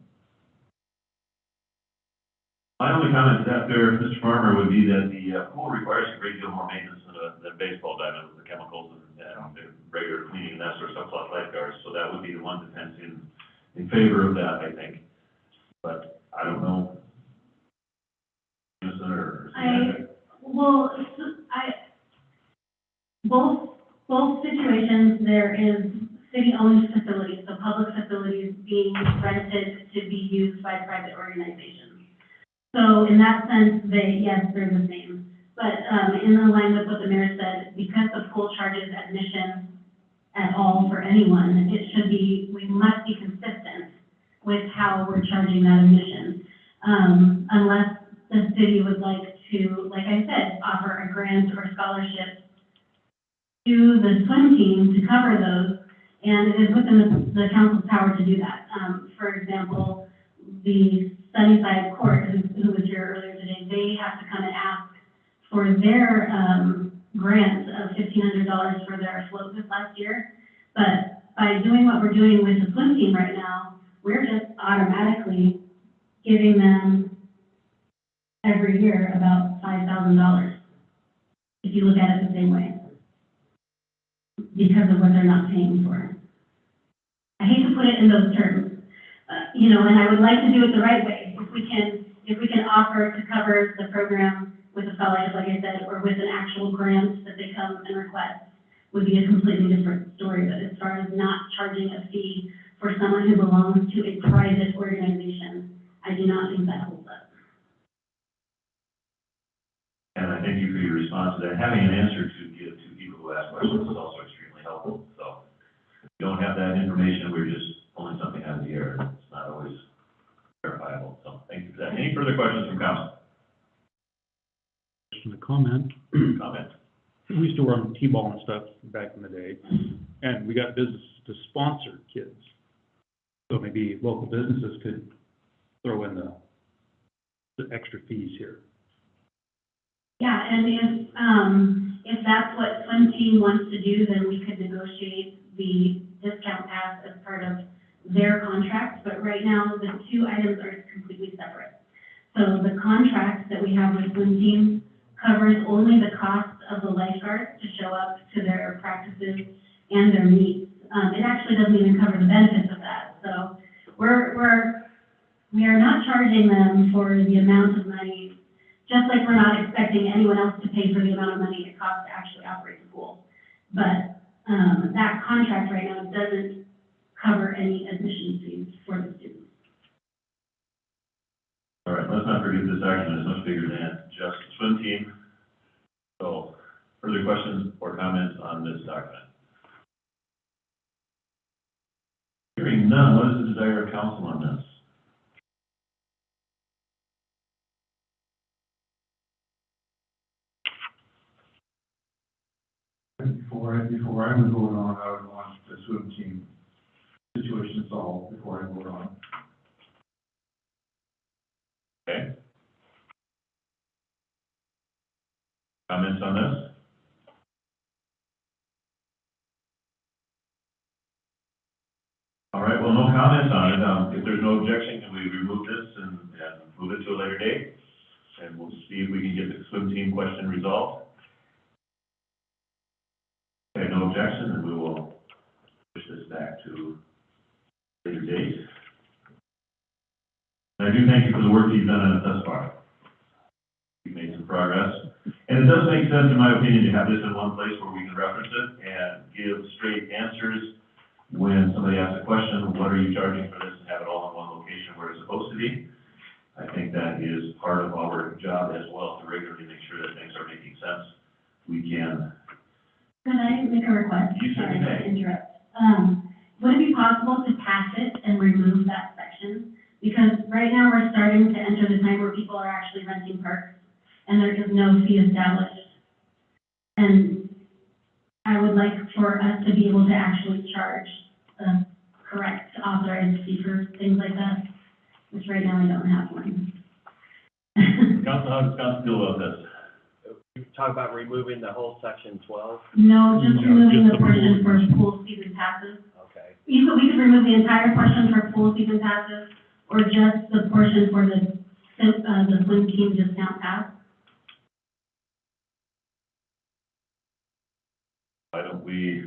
Speaker 4: My only comment to that there, Mr. Farmer, would be that the pool requires a great deal more maintenance than baseball diamond with the chemicals and regular cleaning and that sort of stuff, like lifeguards. So that would be the one defense in favor of that, I think. But I don't know.
Speaker 11: Both situations, there is city-owned facilities, so public facilities being rented to be used by private organizations. So in that sense, they're the same. But in line with what the mayor said, because the pool charges admission at all for anyone, we must be consistent with how we're charging that admission. Unless the city would like to, like I said, offer a grant or scholarship to the swim team to cover those, and it is within the council's power to do that. For example, the Sunnyside court, who was here earlier today, they have to come and ask for their grant of $1,500 for their float this last year. But by doing what we're doing with the swim team right now, we're just automatically giving them every year about $5,000, if you look at it the same way, because of what they're not paying for. I hate to put it in those terms, and I would like to do it the right way. If we can offer to cover the program with a scholarship, like I said, or with an actual grant that they come and request, would be a completely different story. But as far as not charging a fee for someone who belongs to a private organization, I do not think that holds up.
Speaker 4: And I thank you for your response to that. Having an answer to give to people who ask questions is also extremely helpful. So if you don't have that information, we're just pulling something out of the air. It's not always verifiable. So thank you for that. Any further questions from from council?
Speaker 13: Just a comment.
Speaker 4: Comment.
Speaker 13: We used to run T-ball and stuff back in the day, and we got businesses to sponsor kids. So maybe local businesses could throw in the extra fees here.
Speaker 11: Yeah, and if that's what swim team wants to do, then we could negotiate the discount pass as part of their contract, but right now, the two items are completely separate. So the contract that we have with swim team covers only the cost of the lifeguards to show up to their practices and their meets. It actually doesn't even cover the benefits of that, so we are not charging them for the amount of money, just like we're not expecting anyone else to pay for the amount of money it costs to actually operate the pool. But, that contract right now doesn't cover any admission fees for the students.
Speaker 4: All right, let's not forget this action is much bigger than just the swim team. So, further questions or comments on this document? Hearing none, what is the desire of council on this?
Speaker 2: Before I would vote on, I would want the swim team situation solved before I vote on.
Speaker 4: Okay. Comments on this? All right, well, no comments on it. If there's no objection, can we remove this and move it to a later date? And we'll see if we can get the swim team question resolved. Okay, no objection, and we will push this back to a later date. And I do thank you for the work you've done on it thus far. You've made some progress. And it does make sense, in my opinion, to have this in one place where we can reference it and give straight answers when somebody asks a question, what are you charging for this, and have it all in one location where it's supposed to be. I think that is part of our job as well, to regularly make sure that things are making sense. We can.
Speaker 11: Can I make a request?
Speaker 4: You certainly
Speaker 11: Sorry to
Speaker 4: may.
Speaker 11: interrupt. Would it be possible to pass it and remove that section? Because right now we're starting to enter the time where people are actually renting parks and there is no fee established. And I would like for us to be able to actually charge a correct authorized fee for things like that, which right now I don't have one.
Speaker 4: Council, how does council feel about this?
Speaker 12: You talk about removing the whole section 12?
Speaker 11: No, just
Speaker 13: No,
Speaker 11: removing
Speaker 13: just
Speaker 11: the
Speaker 13: the
Speaker 11: portion for
Speaker 13: pool.
Speaker 11: pool season passes.
Speaker 12: Okay.
Speaker 11: Either we could remove the entire portion for pool season passes, or just the portion for the swim team discount pass.
Speaker 4: Why don't we,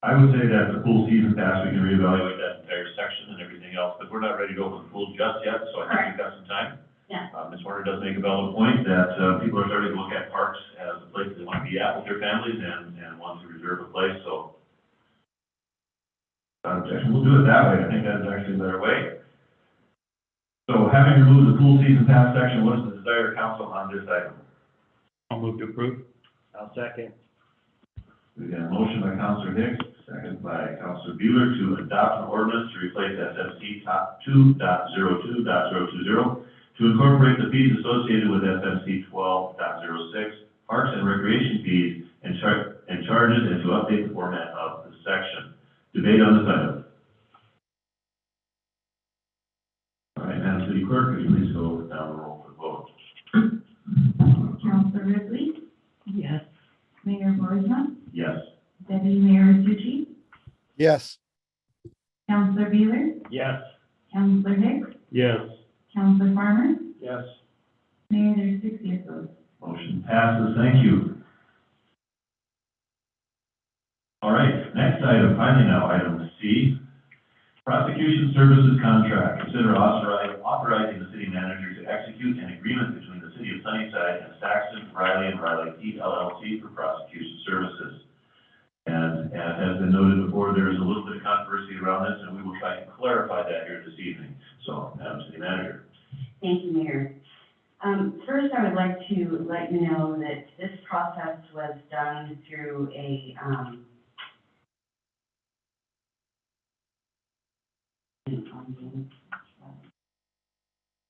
Speaker 4: I would say that the pool season pass, we can reevaluate that entire section and everything else, but we're not ready to open the pool just yet, so I think we've got some time.
Speaker 11: Yeah.
Speaker 4: Ms. Warner does make a valid point that, people are starting to look at parks as a place they want to be at with their families and want to reserve a place, so. Without objection, we'll do it that way, I think that is actually a better way. So having removed the pool season pass section, what is the desire of council on this item?
Speaker 13: I'll move to approve.
Speaker 12: I'll second.
Speaker 4: We got a motion by Councilor Hicks, second by Councilor Bueller to adopt an ordinance to replace SMC top 2.02.020 to incorporate the fees associated with SMC 12.06, parks and recreation fees and charges, and to update the format of the section. Debate on this item. All right, Madam City Clerk, could you please go down the roll for the vote?
Speaker 1: Councilor Ripley,
Speaker 9: Yes.
Speaker 1: Mayor Borisma,
Speaker 4: Yes.
Speaker 1: Deputy Mayor Tucci,
Speaker 14: Yes.
Speaker 1: Councilor Beeler,
Speaker 12: Yes.
Speaker 1: Councilor Hicks,
Speaker 13: Yes.
Speaker 1: Councilor Farmer,
Speaker 12: Yes.
Speaker 1: Mayor, there's 6 yes votes.
Speaker 4: Motion passes, thank you. All right, next item, finally now, item C, Prosecution Services Contract. Consider authorizing the city manager to execute an agreement between the city of Sunnyside and Saxon, Riley & Riley LLC for prosecution services. And as has been noted before, there is a little bit of controversy around this, and we will try to clarify that here this evening. So, Madam City Manager.
Speaker 10: Thank you, Mayor. First, I would like to let you know that this process was done through a,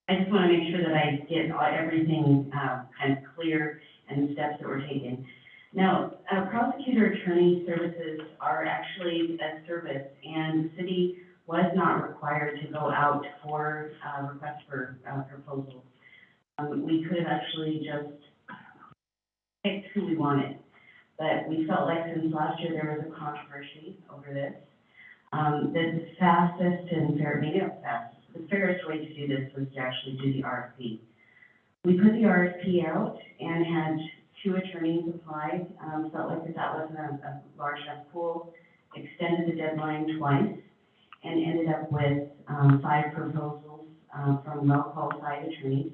Speaker 10: I just just want to make sure that I get everything kind of clear and the steps that were taken. Now, prosecutor attorney services are actually a service, and the city was not required to go out for requests for proposals. We could have actually just picked who we wanted, but we felt like since last year there was a controversy over this, that the fastest and the fairest way to do this was to actually do the RFP. We put the RFP out and had 2 attorneys apply, felt like that wasn't a large enough pool, extended the deadline twice, and ended up with 5 proposals from well-qualified attorneys.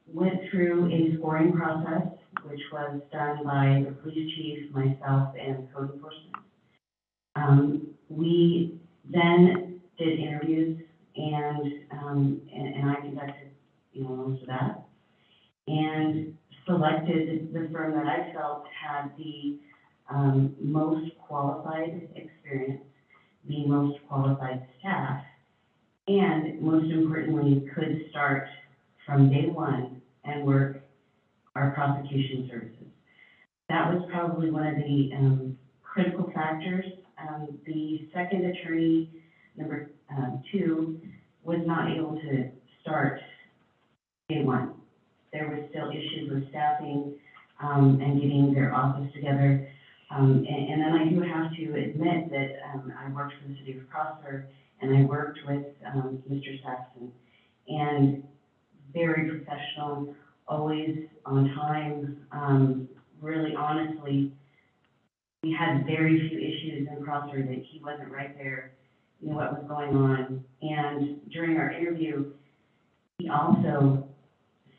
Speaker 10: Went through a scoring process, which was done by the police chief, myself, and code enforcement. We then did interviews, and I conducted, most of that, and selected the firm that I felt had the most qualified experience, the most qualified staff, and most importantly, could start from day one and work our prosecution services. That was probably one of the critical factors. The second attorney, number 2, was not able to start day one. There was still issues with staffing and getting their office together. And then I do have to admit that I worked for the city of Prosper, and I worked with Mr. Saxon, and very professional, always on time. Really honestly, we had very few issues in Prosper that he wasn't right there, knew what was going on. And during our interview, he also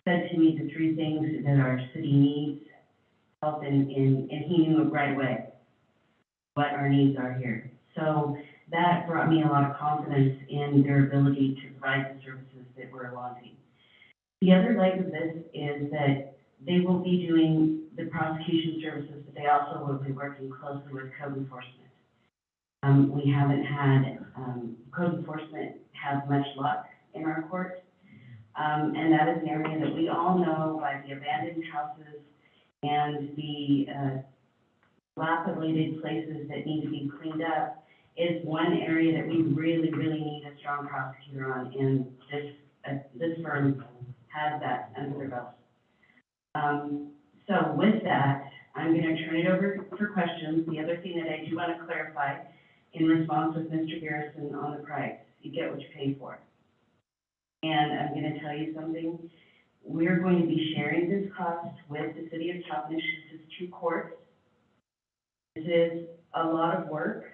Speaker 10: said to me the 3 things that our city needs help in, and he knew right away what our needs are here. So that brought me a lot of confidence in their ability to provide the services that we're wanting. The other leg of this is that they will be doing the prosecution services, but they also will be working closely with code enforcement. We haven't had code enforcement have much luck in our court, and that is an area that we all know by the abandoned houses and the dilapidated places that need to be cleaned up is one area that we really, really need a strong prosecutor on, and this firm has that under their belt. So with that, I'm going to turn it over for questions. The other thing that I do want to clarify in response with Mr. Garrison on the price, you get what you pay for. And I'm going to tell you something. We're going to be sharing this cost with the city of Toppenish. This is 2 courts. This is a lot of work.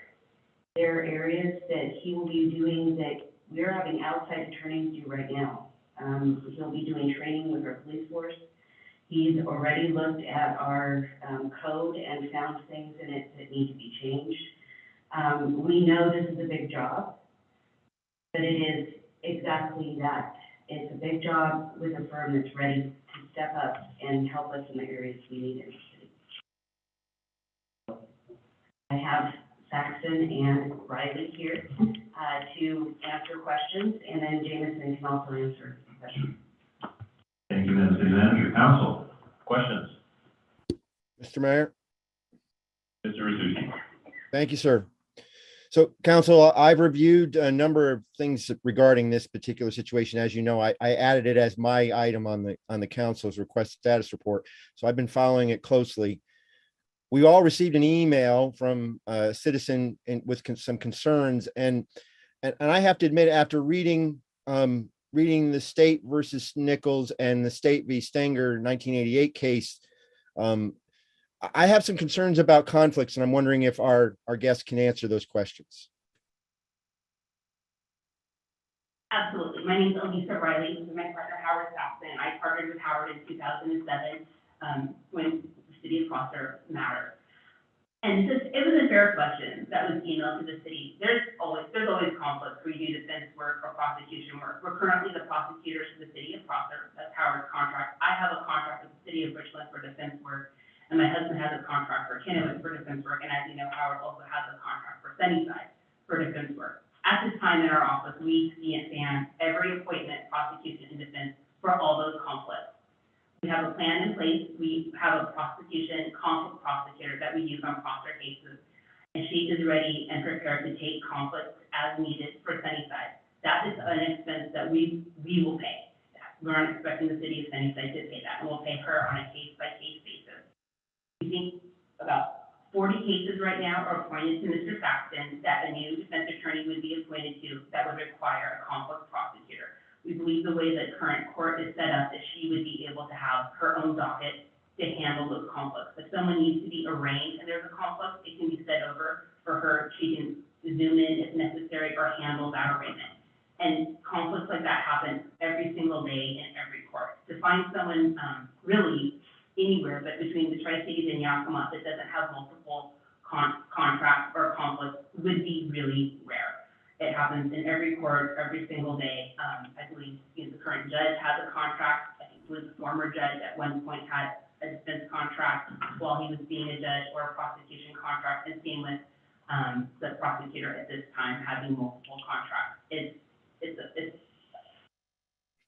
Speaker 10: There are areas that he will be doing that we're having outside attorneys do right now. He'll be doing training with our police force. He's already looked at our code and found things in it that need to be changed. We know this is a big job, but it is exactly that. It's a big job with a firm that's ready to step up and help us in the areas we need in the city. I have Saxon and Riley here to answer questions, and then Jameson can also answer questions.
Speaker 4: Thank you, Madam City Manager. Council, questions?
Speaker 14: Mr. Mayor?
Speaker 4: Mr. Rizzuti.
Speaker 14: Thank you, sir. So, Council, I've reviewed a number of things regarding this particular situation. As you know, I added it as my item on the council's request status report. So I've been following it closely. We all received an email from a citizen with some concerns, and I have to admit, after reading the State versus Nichols and the State v. Stenger 1988 case, I have some concerns about conflicts, and I'm wondering if our guests can answer those questions.
Speaker 11: Absolutely. My name is Elisa Riley. This is my partner, Howard Saxon. I partnered with Howard in 2007 when the city of Prosper mattered. And it was a fair question that was emailed to the city. There's always conflicts when you do defense work or prosecution work. We're currently the prosecutors for the city of Prosper. That's Howard's contract. I have a contract with the city of Richland for defense work, and my husband has a contract for Kennewick for defense work, and as you know, Howard also has a contract for Sunnyside for defense work. At this time in our office, we span every appointment prosecution
Speaker 10: state is ready and prepared to take conflicts as needed for Sunnyside. That is an expense that we will pay. We aren't expecting the city of Sunnyside to pay that, and we'll pay her on a case-by-case basis. We think about 40 cases right now are appointed to Mr. Saxton that a new defense attorney would be appointed to that would require a conflict prosecutor. We believe the way that current court is set up, that she would be able to have her own docket to handle those conflicts. If someone needs to be arraigned and there's a conflict, it can be set over for her. She can zoom in if necessary or handle that arraignment. And conflicts like that happen every single day in every court. To find someone really anywhere, but between the Tri-Cities and Yakima that doesn't have multiple contracts or conflicts would be really rare. It happens in every court, every single day. I believe the current judge has a contract. I think the former judge at one point had a defense contract while he was being a judge, or a prosecution contract, and same with the prosecutor at this time having multiple contracts. It's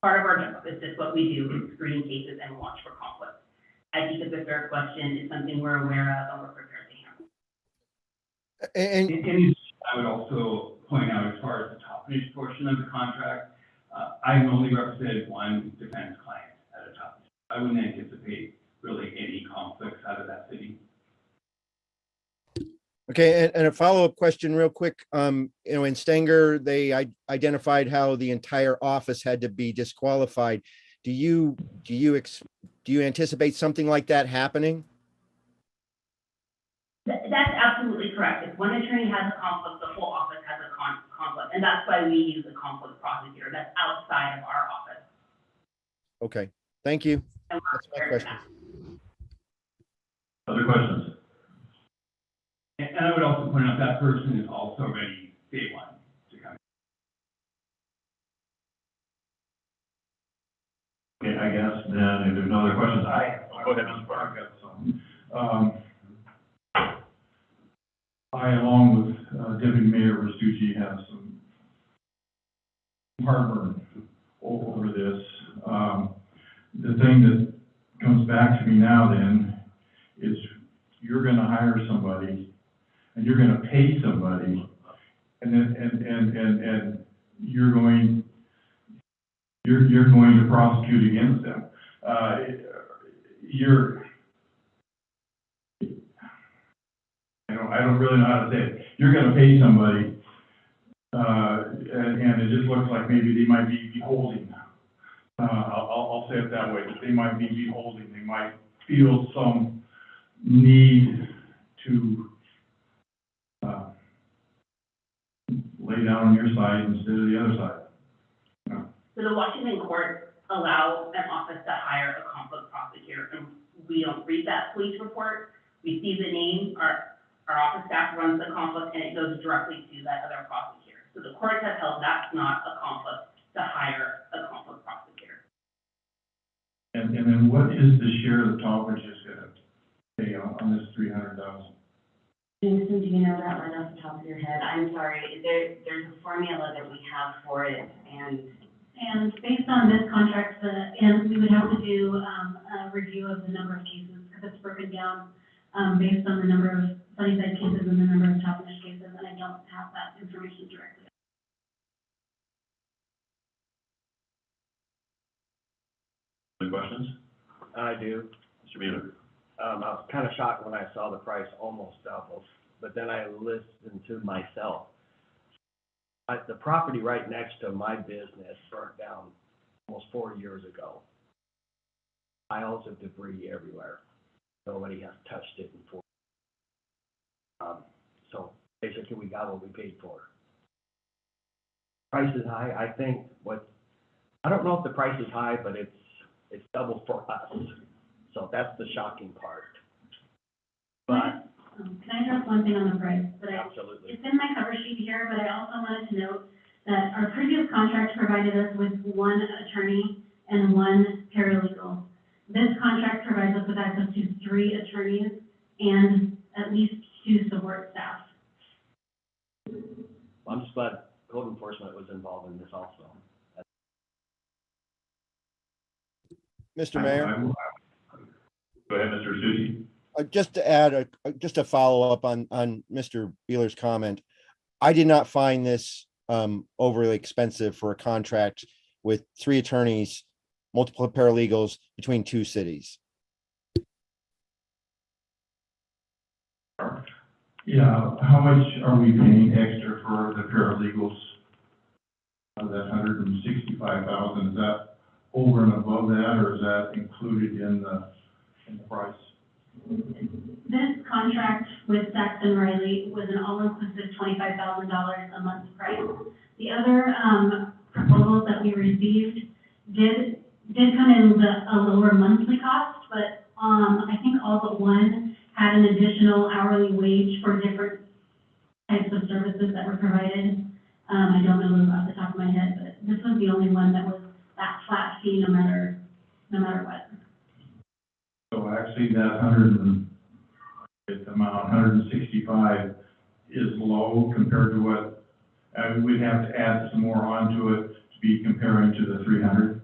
Speaker 10: part of our job. It's just what we do, is screen cases and watch for conflicts. I think it's a fair question. It's something we're aware of and we're prepared to handle.
Speaker 14: And
Speaker 16: I would also point out, as far as the top finish portion of the contract, I've only represented one defense client at a top finish. I wouldn't anticipate really any conflicts out of that city.
Speaker 14: okay, and a follow-up question real quick. In Stenger, they identified how the entire office had to be disqualified. Do you anticipate something like that happening?
Speaker 10: That's absolutely correct. If one attorney has a conflict, the whole office has a conflict, and that's why we use a conflict prosecutor. That's outside of our office.
Speaker 14: Okay, thank you.
Speaker 10: And we're
Speaker 14: That's my
Speaker 10: prepared for
Speaker 14: question.
Speaker 10: that.
Speaker 4: Other questions?
Speaker 16: And I would also point out that person is also ready day one to come.
Speaker 4: Okay, I guess then if there's no other questions, go ahead, Mr. Park.
Speaker 2: I've got some. I, along with Deputy Mayor Restucci, have some heartburn over this. The thing that comes back to me now then is you're gonna hire somebody and you're gonna pay somebody and then, and you're going to prosecute against them. I don't really know how to say it. You're gonna pay somebody, and it just looks like maybe they might be beholding. I'll say it that way, that they might be beholding. They might feel some need to lay down on your side instead of the other side.
Speaker 10: So the Washington court allow an office to hire a conflict prosecutor, and we don't read that police report. We see the name, our office staff runs the conflict, and it goes directly to that other prosecutor. So the courts have held that's not a conflict to hire a conflict prosecutor.
Speaker 2: And then what is the share of the Talbridge is gonna pay on this $300,000?
Speaker 10: Jameson, do you know that right off the top of your head? I'm sorry, there's a formula that we have for it,
Speaker 11: And based on this contract, and we would have to do a review of the number of cases, because it's broken down based on the number of Sunnyside cases and the number of top finish cases, and I don't have that information directly.
Speaker 4: Any questions?
Speaker 12: I do.
Speaker 4: Mr. Mueller?
Speaker 12: I was kind of shocked when I saw the price almost double, but then I listened to myself. The property right next to my business burnt down almost 4 years ago. Piles of debris everywhere. Nobody has touched it in 4 years. So basically we got what we paid for. Price is high. I think I don't know if the price is high, but it's double for us. So that's the shocking part. But
Speaker 11: Can I address one thing on the price?
Speaker 12: absolutely.
Speaker 11: It's in my cover sheet here, but I also wanted to note that our previous contract provided us with one attorney and one paralegal. This contract provides us with access to 3 attorneys and at least 2 support staff.
Speaker 12: I'm just glad code enforcement was involved in this also.
Speaker 14: Mr. Mayor?
Speaker 4: Go ahead, Mr. Susi.
Speaker 14: Just to add, just a follow-up on Mr. Beeler's comment, I did not find this overly expensive for a contract with 3 attorneys, multiple paralegals between 2 cities.
Speaker 2: Yeah, how much are we paying extra for the paralegals? That $165,000, is that over and above that, or is that included in the price?
Speaker 11: This contract with Saxon Riley was an all-inclusive $25,000 a month price. The other proposals that we received did come in with a lower monthly cost, but I think all but one had an additional hourly wage for different types of services that were provided. I don't know those off the top of my head, but this was the only one that was that flat fee no matter what.
Speaker 2: So actually that 165 is low compared to what, we'd have to add some more onto it to be comparing to the 300.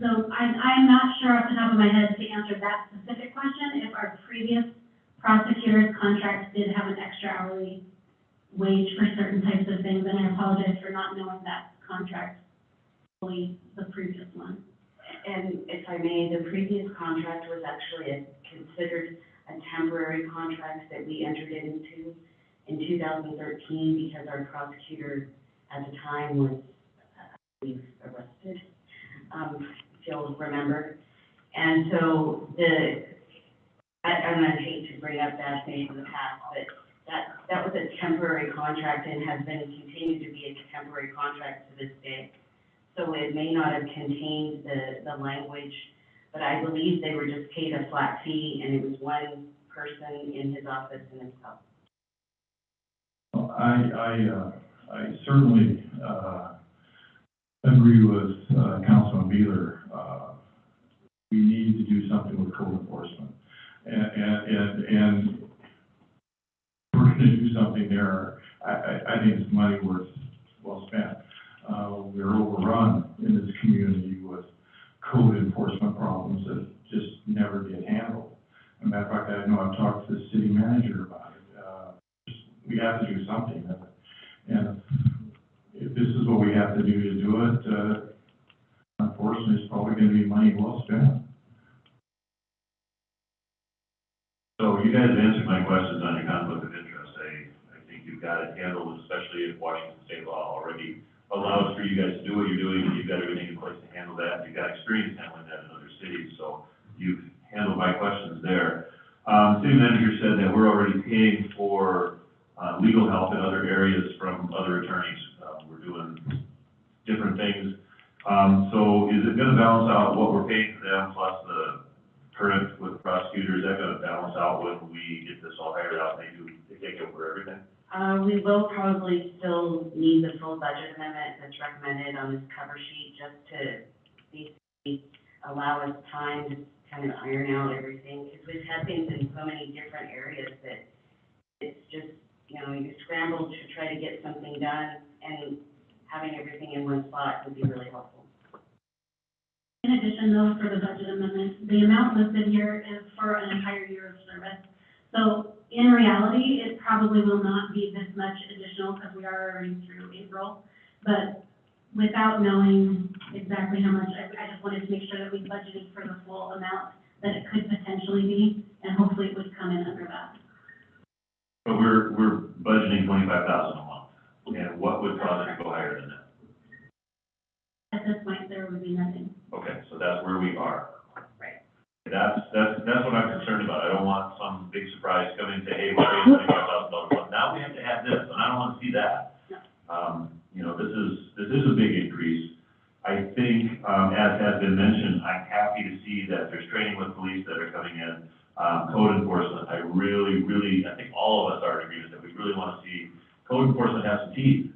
Speaker 11: So I'm not sure off the top of my head to answer that specific question. If our previous prosecutor's contract did have an extra hourly wage for certain types of things, and I apologize for not knowing that contract fully, the previous one.
Speaker 10: And if I may, the previous contract was actually considered a temporary contract that we entered into in 2013 because our prosecutor at the time was, I believe, arrested, if you'll remember. And so and I hate to bring up bad things in the past, but that was a temporary contract and has been continued to be a temporary contract to this day. So it may not have contained the language, but I believe they were just paid a flat fee and it was one person in his office and himself.
Speaker 2: Well, I certainly agree with Councilman Beeler. We need to do something with code enforcement. And we're going to do something there. I think it's money well spent. We're overrun in this community with code enforcement problems that just never get handled. As a matter of fact, I know I've talked to the city manager about it. We have to do something. And if this is what we have to do it, unfortunately, it's probably going to be money well spent.
Speaker 4: So you guys have answered my questions on your conflict of interest. I think you've got it handled, especially if Washington state law already allows for you guys to do what you're doing, and you've got everything in place to handle that. You've got experience handling that in other cities, so you've handled my questions there. City manager said that we're already paying for legal help in other areas from other attorneys. We're doing different things. So is it going to balance out what we're paying for them plus the current with the prosecutor? Is that going to balance out when we get this all hired out and they take over everything?
Speaker 10: We will probably still need the full budget amendment that's recommended on this cover sheet just to basically allow us time to kind of iron out everything. Because we've had things in so many different areas that it's just, you scramble to try to get something done, and having everything in one spot would be really helpful.
Speaker 11: In addition, though, for the budget amendment, the amount listed here is for an entire year of service. So in reality, it probably will not be this much additional because we are already through April. But without knowing exactly how much, I just wanted to make sure that we budgeted for the full amount that it could potentially be, and hopefully it would come in under that.
Speaker 4: But we're budgeting $25,000 a month, and what would cause it to go higher than that?
Speaker 11: At this point, there would be nothing.
Speaker 4: Okay, so that's where we are.
Speaker 11: Right.
Speaker 4: That's what I'm concerned about. I don't want some big surprise coming to, hey, we're paying $25,000. Now we have to have this, and I don't want to see that. No. This is a big increase. I think, as has been mentioned, I'm happy to see that there's training with police that are coming in, code enforcement. I think all of us are in agreement that we really want to see code enforcement have some teeth.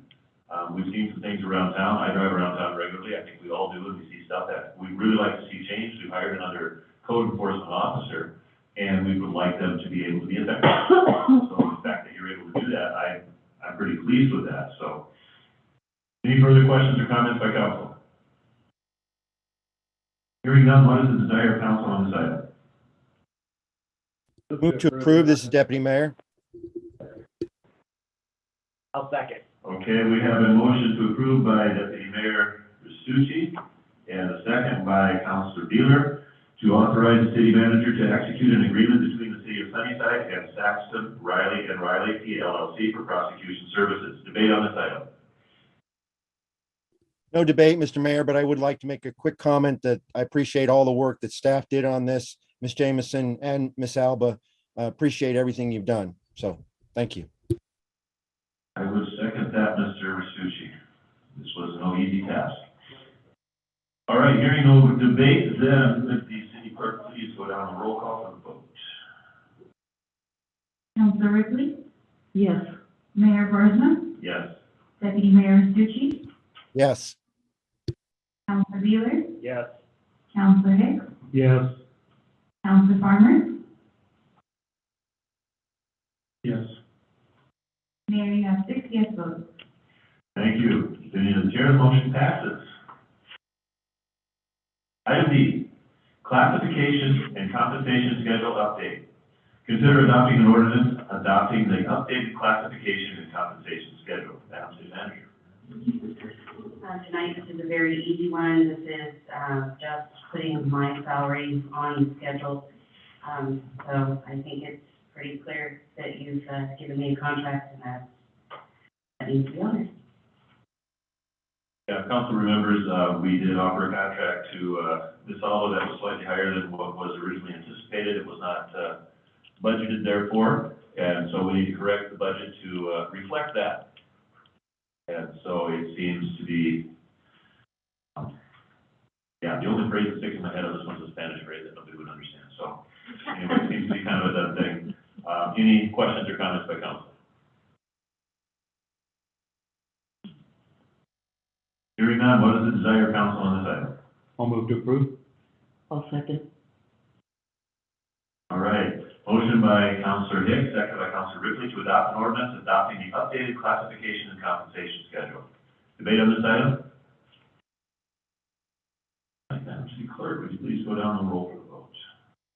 Speaker 4: We've seen some things around town. I drive around town regularly. I think we all do, and we see stuff that we really like to see changed. We've hired another code enforcement officer, and we would like them to be able to be effective. So the fact that you're able to do that, I'm pretty pleased with that. So any further questions or comments by council? Hearing none, what is the desire of council on this item?
Speaker 14: Move to approve. This is Deputy Mayor.
Speaker 12: I'll second.
Speaker 4: Okay, we have a motion to approve by Deputy Mayor Stucci and a second by Councilor Beeler to authorize the city manager to execute an agreement between the city of Sunnyside and Saxton, Riley and Riley PLLC for prosecution services. Debate on this item.
Speaker 14: No debate, Mr. Mayor, but I would like to make a quick comment that I appreciate all the work that staff did on this, Ms. Jamison and Ms. Alba. Appreciate everything you've done. So, thank you.
Speaker 4: I would second that, Mr. Stucci. This was no easy task. All right, hearing no debate, then would the city clerk please go down the roll call for the vote.
Speaker 1: Councilor Ripley,
Speaker 9: Yes.
Speaker 1: Mayor Burisma,
Speaker 4: Yes.
Speaker 1: Deputy Mayor Stucci,
Speaker 14: Yes.
Speaker 1: Councilor Beeler,
Speaker 12: Yes.
Speaker 1: Councilor Hicks,
Speaker 13: Yes.
Speaker 1: Councilor Farmer,
Speaker 2: Yes.
Speaker 1: Mayor, you have 6 yes votes.
Speaker 4: Thank you. Opinion of the chair, the motion passes. Item D, classification and compensation schedule update. Consider adopting an ordinance adopting the updated classification and compensation schedule. Madam City Manager.
Speaker 10: Tonight, this is a very easy one. This is, just putting my salaries on the schedule. So I think it's pretty clear that you've, given me a contract and that needs to be on it.
Speaker 4: Yeah, council remembers, we did offer a contract to, Ms. Alba that was slightly higher than what was originally anticipated. It was not, budgeted therefore, and so we need to correct the budget to, reflect that. And so it seems to be, yeah, the only phrase that sticks in my head on this one's a Spanish phrase that nobody would understand. So anyway, it seems to be kind of a done thing. Any questions or comments by council? Hearing none, what is the desire of council on this item?
Speaker 13: I'll move to approve.
Speaker 9: I'll second.
Speaker 4: All right, motion by Councilor Hicks, second by Councilor Ripley to adopt an ordinance adopting the updated classification and compensation schedule. Debate on this item? Madam City Clerk, would you please go down the roll for the vote?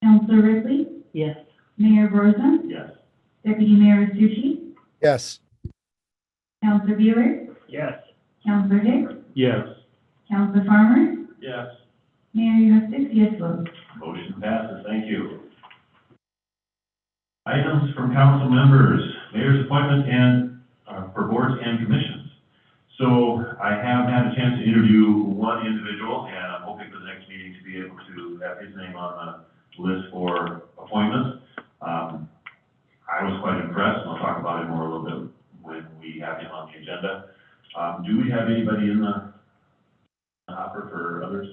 Speaker 1: Councilor Ripley,
Speaker 9: Yes.
Speaker 1: Mayor Burisma,
Speaker 4: Yes.
Speaker 1: Deputy Mayor Stucci,
Speaker 14: Yes.
Speaker 1: Councilor Beeler,
Speaker 12: Yes.
Speaker 1: Councilor Hicks,
Speaker 13: Yes.
Speaker 1: Councilor Farmer,
Speaker 6: Yes.
Speaker 1: Mayor, you have 6 yes votes.
Speaker 4: Motion passes, thank you. Items from council members, mayor's appointment and, for boards and commissions. So I have had a chance to interview one individual, and I'm hoping for the next meeting to be able to have his name on the list for appointments. I was quite impressed, and I'll talk about it more a little bit when we have him on the agenda. Do we have anybody in the hopper for others?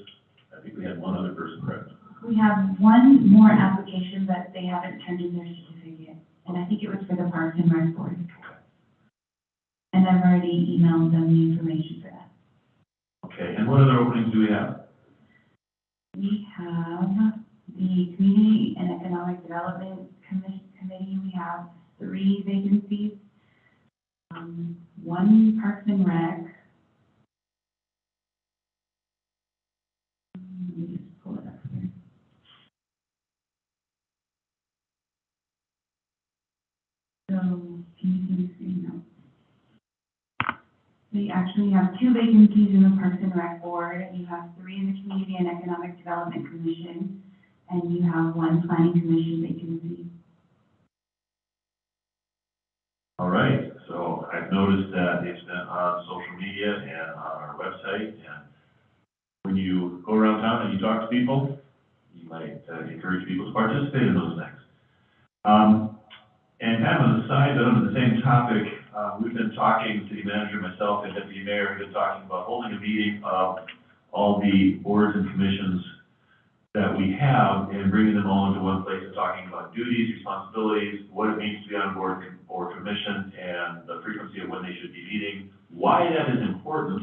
Speaker 4: I think we had one other person, correct?
Speaker 1: We have one more application, but they haven't turned in their certificate, and I think it was for the Parks and Rec Board. And I've already emailed them the information for that.
Speaker 4: Okay, and what other openings do we have?
Speaker 1: We have the Community and Economic Development Committee, we have 3 vacancies. 1 Parks and Rec. Let me just pull it up here. So, can you see the screen now? We actually have 2 vacancies in the Parks and Rec Board, you have 3 in the Community and Economic Development Commission, and you have 1 Planning Commission vacancy.
Speaker 4: All right, so I've noticed that it's been on social media and on our website, and when you go around town and you talk to people, you might encourage people to participate in those things. And kind of on the side, but under the same topic, we've been talking, city manager, myself, and deputy mayor, have been talking about holding a meeting of all the boards and commissions that we have and bringing them all into one place and talking about duties, responsibilities, what it means to be on board or commission, and the frequency of when they should be meeting, why that is important,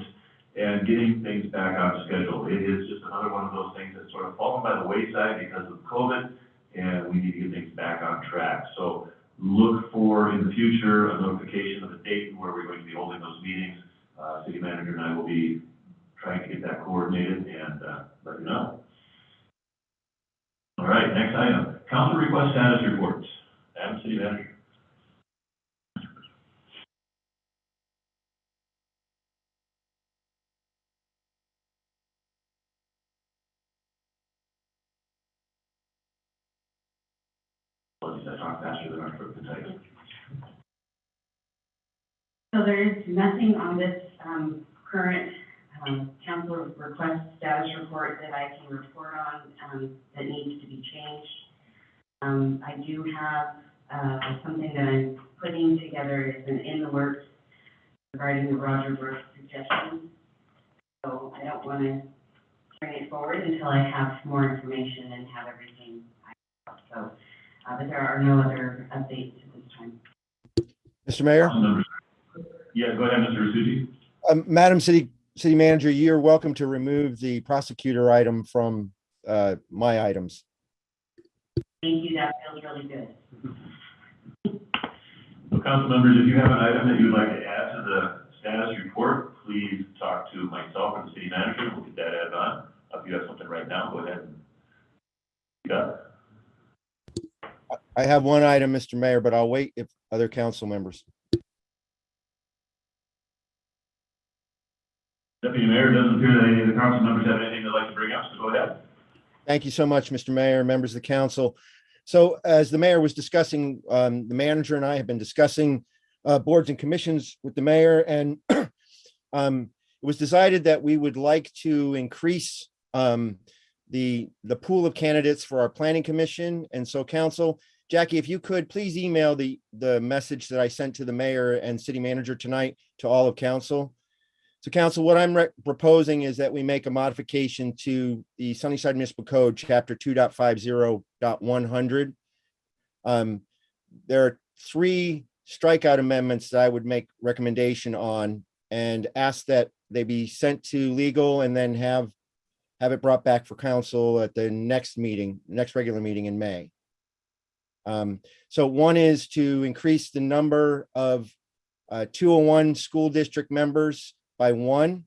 Speaker 4: and getting things back on schedule. It is just another one of those things that's sort of fallen by the wayside because of COVID, and we need to get things back on track. So look for, in the future, a notification of a date where we're going to be holding those meetings. City manager and I will be trying to get that coordinated and let you know. request status reports. Madam City Manager. Apologies, I talk faster than our clerk can type.
Speaker 10: So there is nothing on this current council request status report that I can report on that needs to be changed. I do have something that I'm putting together, is in the works regarding the Roger Brooks suggestions. So I don't want to bring it forward until I have more information and have everything. So, but there are no other updates at this time.
Speaker 14: Mr. Mayor?
Speaker 4: Yeah, go ahead, Mr. Rasucci.
Speaker 14: Madam City Manager, you're welcome to remove the prosecutor item from my items.
Speaker 10: Thank you, that feels really good.
Speaker 4: So council members, if you have an item that you'd like to add to the status report, please talk to myself or the city manager. We'll get that added on. If you have something right now, go ahead and speak up.
Speaker 14: I have one item, Mr. Mayor, but I'll wait if other council members.
Speaker 4: Deputy Mayor, it doesn't appear that any of the council members have anything they'd like to bring up, so go ahead.
Speaker 14: Thank you so much, Mr. Mayor, members of the council. So as the mayor was discussing, the manager and I have been discussing boards and commissions with the mayor, and it was decided that we would like to increase the pool of candidates for our planning commission. And so council, Jackie, if you could please email the message that I sent to the mayor and city manager tonight to all of council. So council, what I'm proposing is that we make a modification to the Sunnyside Municipal Code, chapter 2.50.100. There are 3 strikeout amendments that I would make recommendation on and ask that they be sent to legal and then have it brought back for council at the next regular meeting in May. So one is to increase the number of 201 school district members by 1.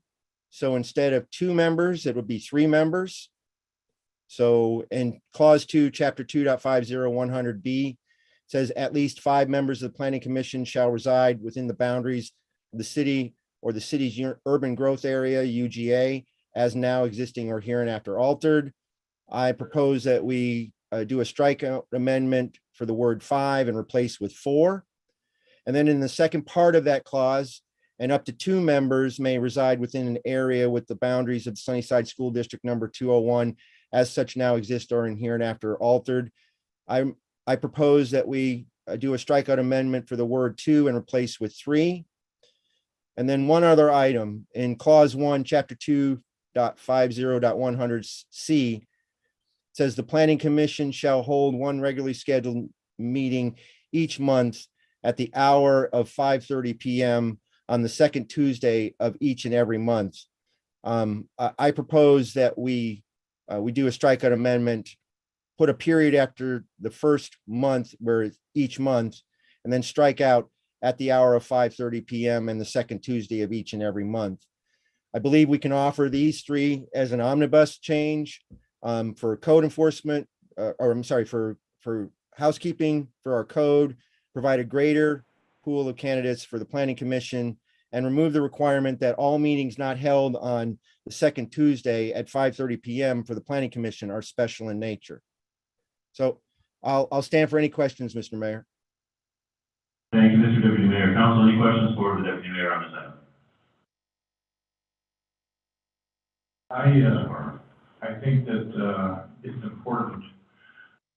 Speaker 14: So instead of 2 members, it would be 3 members. So in clause 2, chapter 2.50.100B says at least 5 members of the planning commission shall reside within the boundaries of the city or the city's urban growth area, UGA, as now existing or hereinafter altered. I propose that we do a strikeout amendment for the word 5 and replace with 4. And then in the second part of that clause, and up to 2 members may reside within an area with the boundaries of the Sunnyside School District number 201 as such now exist or in hereinafter altered. I propose that we do a strikeout amendment for the word 2 and replace with 3. And then one other item in clause 1, chapter 2.50.100C says the planning commission shall hold one regularly scheduled meeting each month at the hour of 5:30 p.m. on the second Tuesday of each and every month. I propose that we do a strikeout amendment, put a period after the first month where it's each month, and then strike out at the hour of 5:30 p.m. and the second Tuesday of each and every month. I believe we can offer these 3 as an omnibus change for code enforcement, for housekeeping for our code, provide a greater pool of candidates for the planning commission, and remove the requirement that all meetings not held on the second Tuesday at 5:30 p.m. for the planning commission are special in nature. So I'll stand for any questions, Mr. Mayor.
Speaker 4: Thank you, Mr. Deputy Mayor. Council, any questions for the Deputy Mayor on this item?
Speaker 2: I think that it's important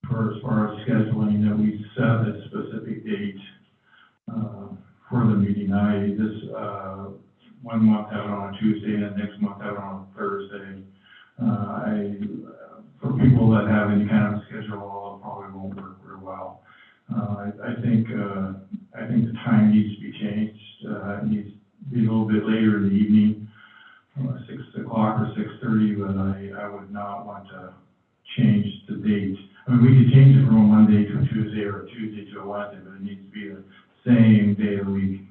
Speaker 2: as far as scheduling that we set a specific date for the meeting. One month have it on a Tuesday and next month have it on a Thursday. For people that have any kind of schedule, it probably won't work very well. I think the time needs to be changed. It needs to be a little bit later in the evening, 6 o'clock or 6:30, but I would not want to change the date. I mean, we could change it from a Monday to a Tuesday or a Tuesday to a Wednesday, but it needs to be the same day of the week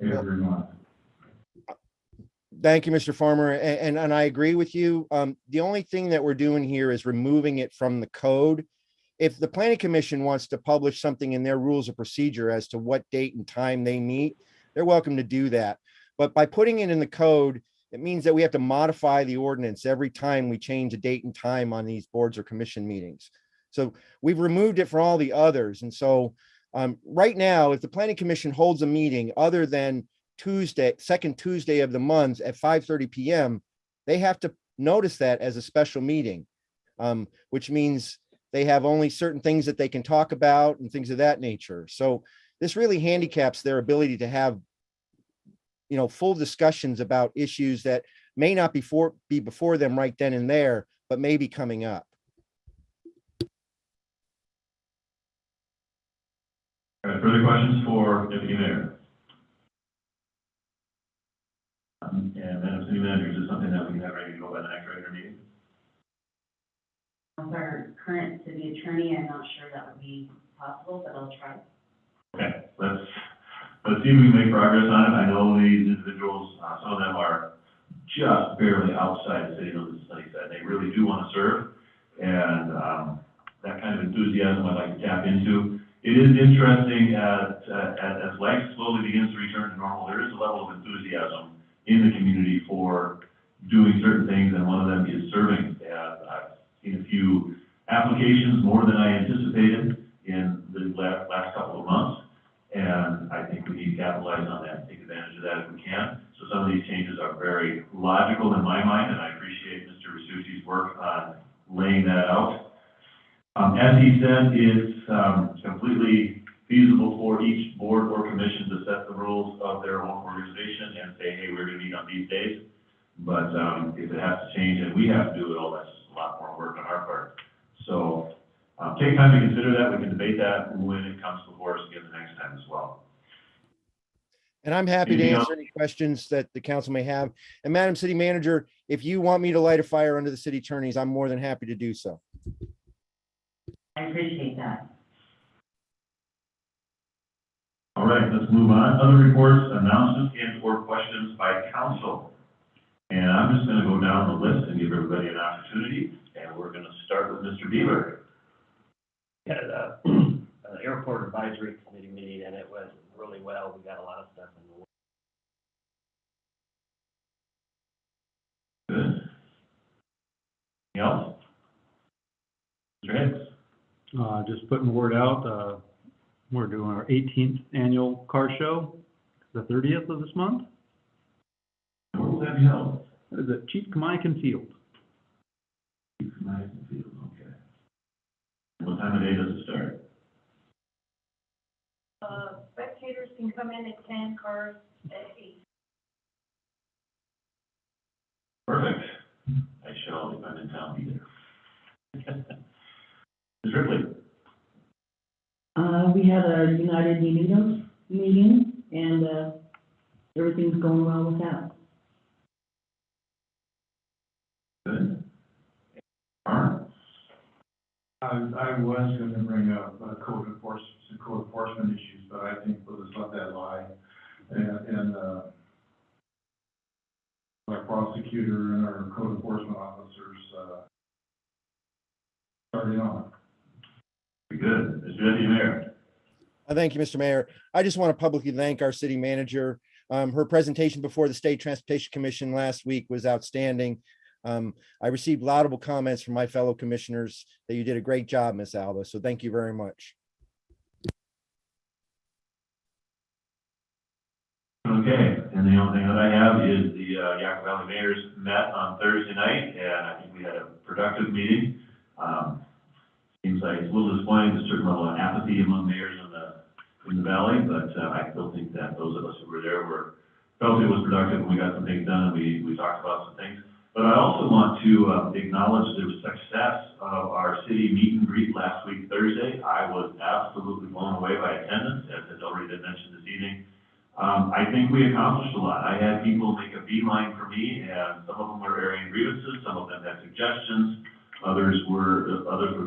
Speaker 2: every month.
Speaker 14: Thank you, Mr. Farmer, and I agree with you. The only thing that we're doing here is removing it from the code. if the planning commission wants to publish something in their rules of procedure as to what date and time they meet, they're welcome to do that. But by putting it in the code, it means that we have to modify the ordinance every time we change a date and time on these boards or commission meetings. So we've removed it for all the others. And so right now, if the planning commission holds a meeting other than Tuesday, second Tuesday of the month at 5:30 p.m., they have to notice that as a special meeting, which means they have only certain things that they can talk about and things of that nature. So this really handicaps their ability to have, you know, full discussions about issues that may not be before them right then and there, but may be coming up.
Speaker 4: All right, further questions for Deputy Mayor? And Madam City Manager, is this something that we can have ready to go by the next regular meeting?
Speaker 10: With our current city attorney, I'm not sure that would be possible, but I'll try.
Speaker 4: Okay, let's see if we can make progress on it. I know these individuals, some of them are just barely outside the city limits of Sunnyside. They really do want to serve, and that kind of enthusiasm I'd like to tap into. It is interesting as life slowly begins to return to normal, there is a level of enthusiasm in the community for doing certain things, and one of them is serving. And I've seen a few applications, more than I anticipated in the last couple of months. And I think we need to capitalize on that and take advantage of that if we can. So some of these changes are very logical in my mind, and I appreciate Mr. Risucci's work on laying that out. As he said, it's completely feasible for each board or commission to set the rules of their own organization and say, hey, we're going to meet on these days. But if it has to change and we have to do it all, that's just a lot more work on our part. So take time to consider that. We can debate that when it comes before us again the next time as well.
Speaker 14: And I'm happy to answer any questions that the council may have. And Madam City Manager, if you want me to light a fire under the city attorneys, I'm more than happy to do so.
Speaker 10: I appreciate that.
Speaker 4: All right, let's move on. Other reports, announcements, and/or questions by council. And I'm just going to go down the list and give everybody an opportunity. And we're going to start with Mr. Beaver.
Speaker 12: We had an airport advisory committee meeting, and it went really well. We got a lot of stuff in the works.
Speaker 4: Good. Anything else? Mr. Hicks?
Speaker 13: Just putting the word out, we're doing our 18th annual car show, the 30th of this month.
Speaker 4: Where will that be held?
Speaker 13: That is at Chief Kamiakin Field.
Speaker 4: Chief Kamiakin Field, okay. What time of day does it start?
Speaker 8: Spectators can come in at 10, cars at 8.
Speaker 4: Perfect. I shall, if I'm in town, be there. Ms. Ripley?
Speaker 9: We had a United Unidos meeting, and everything's going well with that.
Speaker 4: Good. Arn?
Speaker 2: I was going to bring up code enforcement issues, but I think we'll just let that lie. And our prosecutor and our code enforcement officers starting on.
Speaker 4: Very good. Mr. Deputy Mayor?
Speaker 14: Thank you, Mr. Mayor. I just want to publicly thank our city manager. Her presentation before the State Transportation Commission last week was outstanding. I received laudable comments from my fellow commissioners that you did a great job, Ms. Alba. So thank you very much.
Speaker 4: Okay, and the only thing that I have is the Yaku Valley Mayors met on Thursday night, and I think we had a productive meeting. Seems like it's a little disappointing, a certain level of apathy among mayors in the valley, but I still think that those of us who were there felt it was productive, and we got some things done, and we talked about some things. But I also want to acknowledge the success of our city meet and greet last week, Thursday. I was absolutely blown away by attendance, as has already been mentioned this evening. I think we accomplished a lot. I had people make a beeline for me, and some of them were airing grievances, some of them had suggestions, others were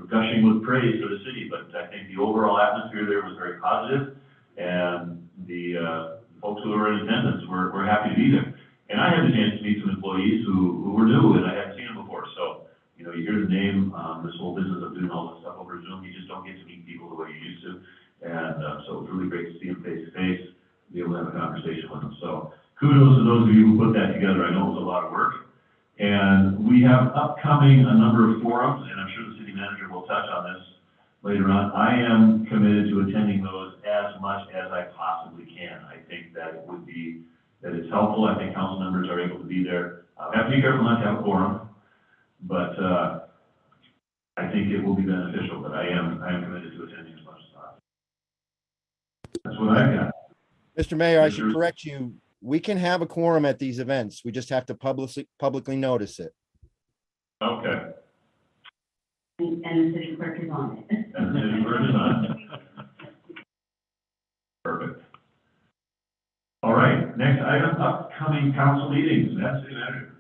Speaker 4: gushing with praise for the city. But I think the overall atmosphere there was very positive, and the folks who were in attendance were happy to be there. And I had the chance to meet some employees who were new and I hadn't seen them before. So You know, you hear the name, this whole business of doing all this stuff over Zoom, you just don't get to meet people the way you used to. And, so it's really great to see them face to face, be able to have a conversation with them. So kudos to those of you who put that together. I know it was a lot of work. And we have upcoming a number of forums, and I'm sure the city manager will touch on this later on. I am committed to attending those as much as I possibly can. I think that it would be, that it's helpful. I think council members are able to be there. I have to be careful not to have a quorum, but, I think it will be beneficial, but I am committed to attending as much as possible. That's what I've got.
Speaker 14: Mr. Mayor, I should correct you. We can have a quorum at these events. We just have to publicly notice it.
Speaker 4: Okay.
Speaker 10: And the city clerk is on it.
Speaker 4: And the city clerk is on. Perfect. All right, next item, upcoming council meetings. That's the matter.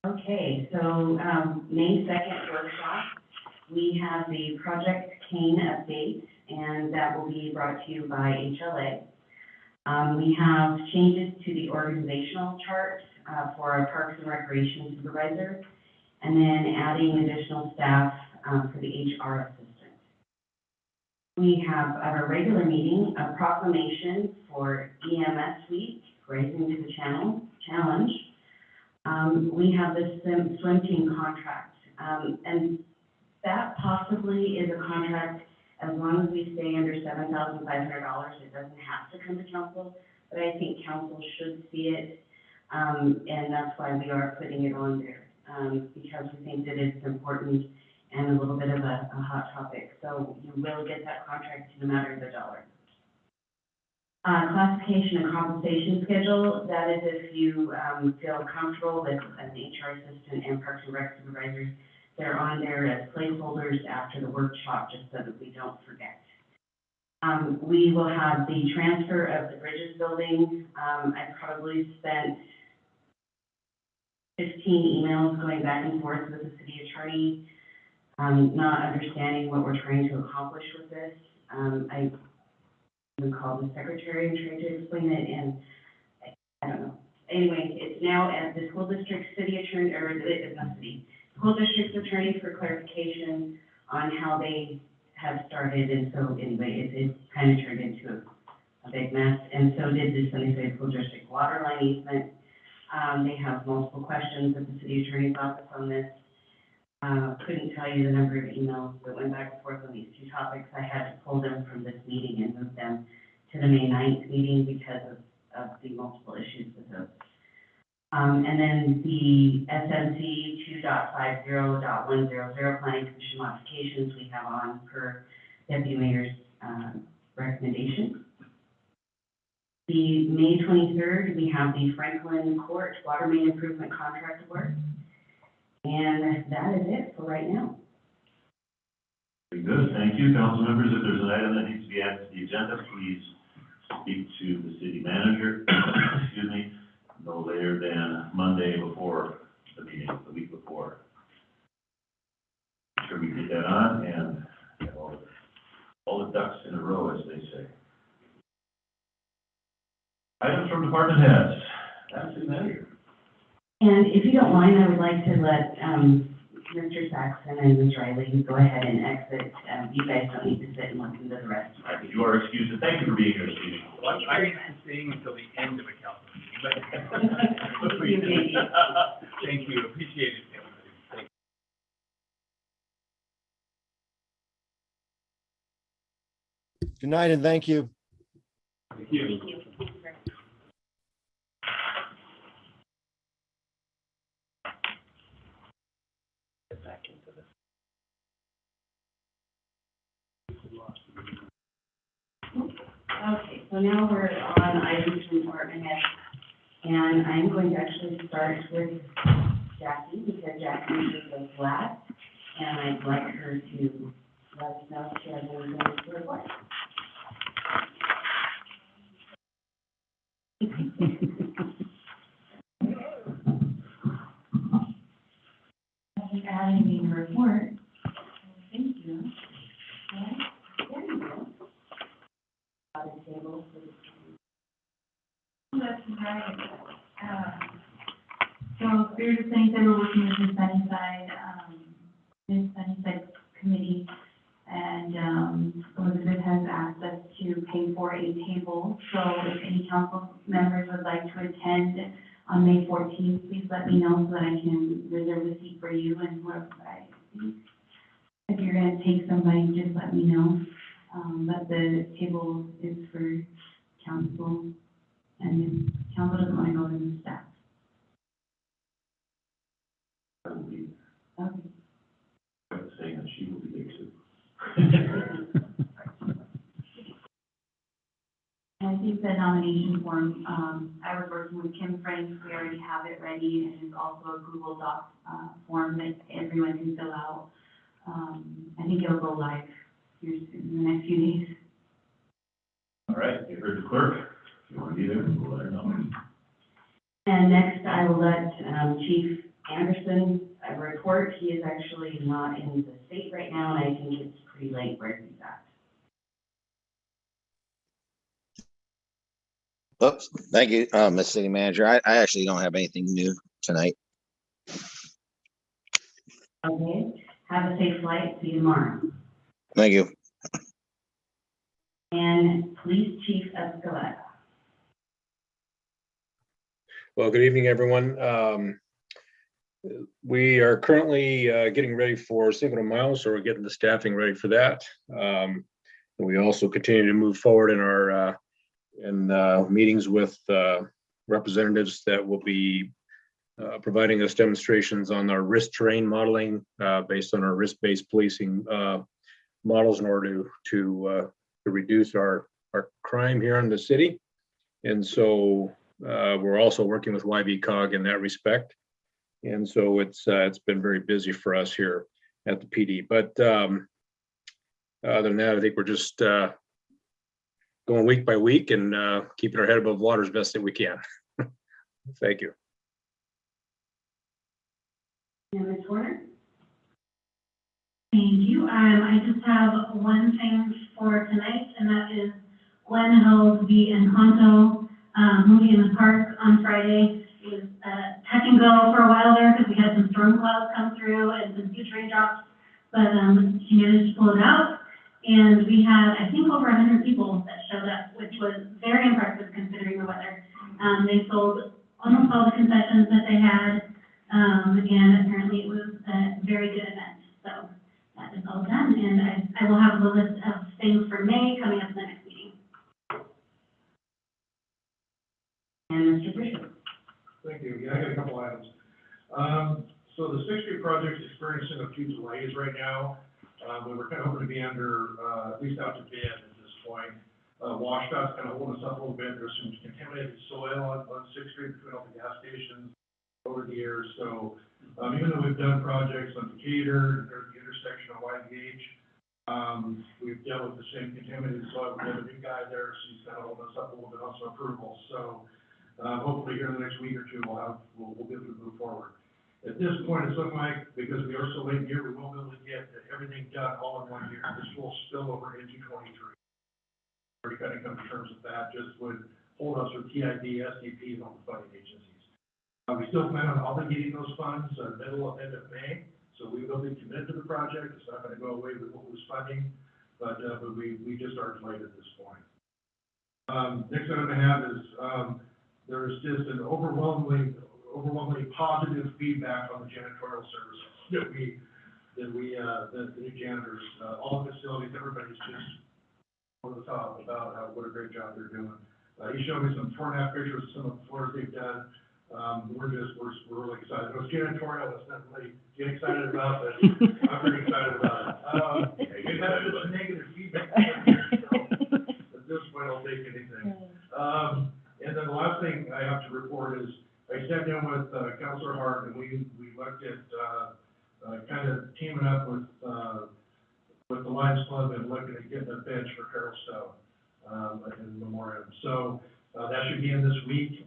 Speaker 10: Okay, so, May 2nd workshop, we have the Project Kane update, and that will be brought to you by HLA. We have changes to the organizational chart, for our Parks and Recreation Supervisor, and then adding additional staff, for the HR assistant. We have at our regular meeting, a proclamation for EMS Week, Rising to the Challenge. We have the swim team contract, and that possibly is a contract, as long as we stay under $7,500, it doesn't have to come to council, but I think council should see it, and that's why we are putting it on there, because we think that it's important and a little bit of a hot topic, so you will get that contract no matter the dollar. Classification and compensation schedule, that is if you feel comfortable with an HR assistant and Parks and Rec supervisors, they're on there as placeholders after the workshop, just so that we don't forget. We will have the transfer of the Bridges building. I probably spent 15 emails going back and forth with the city attorney, not understanding what we're trying to accomplish with this. I called the secretary and tried to explain it, and I don't know. Anyway, it's now at the school district city attorney, or not city, school district's attorney for clarification on how they have started, and so anyway, it kind of turned into a big mess, and so did the Sunnyside School District water line easement. They have multiple questions at the city attorney's office on this. Couldn't tell you the number of emails that went back and forth on these two topics. I had to pull them from this meeting and move them to the May 9th meeting because of the multiple issues with those. And then the SMC 2.50.100 Planning Commission modifications we have on per Deputy Mayor's recommendation. The May 23rd, we have the Franklin Court Water Main Improvement Contract Award. And that is it for right now.
Speaker 4: Very good, thank you. Council members, if there's an item that needs to be added to the agenda, please speak to the city manager, excuse me, no later than Monday before the meeting, the week before. Make sure we get that on and have all the ducks in a row, as they say. Items from department heads. That's the manager.
Speaker 10: And if you don't mind, I would like to let Mr. Saxon and Ms. Riley go ahead and exit. You guys don't need to sit and listen to the rest.
Speaker 4: You are excused, and thank you for being here this evening.
Speaker 6: Well, I'm staying until the end of a council
Speaker 10: Thank
Speaker 6: meeting.
Speaker 10: you.
Speaker 6: Thank you, appreciate it, everybody. Thank you.
Speaker 14: Good night and thank you.
Speaker 6: Thank you.
Speaker 10: Thank you.
Speaker 12: Get back into this.
Speaker 10: Okay, so now we're on items from department heads, and I'm going to actually start with Jackie, because Jackie usually goes last, and I'd like her to let us know if she has anything to report.
Speaker 1: Thank you for having me to report. Thank you. Okay, there you go.
Speaker 10: On the table, please.
Speaker 1: That's for a table. So if any council members would like to attend on May 14th, please let me know so that I can reserve a seat for you and whoever I see. If you're going to take somebody, just let me know. But the table is for council, and if council doesn't want to go, then the staff.
Speaker 7: I will be,
Speaker 1: Okay.
Speaker 7: I'm saying that she will be there too.
Speaker 1: I think the nomination form, I was working with Kim Franks, we already have it ready, and it's also a Google Doc, form that everyone can fill out. I think it'll go live here soon, in the next few days.
Speaker 4: All right, you heard the clerk. If you want to be there, we'll let her know.
Speaker 10: And next, I will let Chief Anderson report. He is actually not in the state right now, and I think it's pretty late where he's at.
Speaker 15: Oops, thank you, Ms. City Manager. I actually don't have anything new tonight.
Speaker 10: Okay, have a safe flight. See you tomorrow.
Speaker 15: Thank you.
Speaker 10: And Police Chief Escalette.
Speaker 17: Well, good evening, everyone. We are currently getting ready for Cinco de Mayo, so we're getting the staffing ready for that. And we also continue to move forward in our meetings with representatives that will be providing us demonstrations on our risk terrain modeling based on our risk-based policing models in order to reduce our crime here in the city. And so we're also working with YB-COG in that respect. And so it's been very busy for us here at the PD. But other than that, I think we're just going week by week and keeping our head above water as best that we can. Thank you.
Speaker 10: And Ms. Warner?
Speaker 11: Thank you. I just have one thing for tonight, and that is Glenn held the Encanto movie in the park on Friday. It was touch and go for a while there because we had some storm clouds come through and some huge raindrops, but he managed to pull it out. And we had, I think, over 100 people that showed up, which was very impressive considering the weather. They sold almost all the concessions that they had, and apparently it was a very good event. So that is all done, and I will have a list of things for May coming up in the next meeting.
Speaker 10: And Mr. Bishop?
Speaker 3: Thank you. Yeah, I got a couple items. So the 6th Street project's experiencing a few delays right now. But we're kind of hoping to be under, at least out to bid at this point. WashDOT's kind of holding us up a little bit. There's some contaminated soil on 6th Street between all the gas stations over the years. So even though we've done projects on Decatur, there's the intersection of YBH, we've dealt with the same contaminated soil. We have a new guy there, so he's kind of holding us up a little bit on some approvals. So hopefully here in the next week or two, we'll be able to move forward. At this point, it's looking like, because we are so late in the year, we won't be able to get everything done all in one year. This will spill over into 23. Already kind of come to terms with that, just would hold us with TID, SDP, and all the funding agencies. We still plan on obligating those funds end of May, so we will be committed to the project. It's not going to go away, we won't lose funding, but we just are delayed at this point. Next item I have is there's just an overwhelmingly positive feedback on the janitorial services the new janitors, all the facilities, everybody's just over the top about what a great job they're doing. He showed me some 4.5 pictures of some of the floors they've done. We're really excited. It was janitorial, that's not really get excited about, but I'm pretty excited about it. It had some negative feedback. So at this point, I'll take anything. And then the last thing I have to report is I sat down with Councilor Hart, and we looked at kind of teaming up with the Lions Club and looking at getting a bench for Carol Stone in memoriam. So that should be in this week.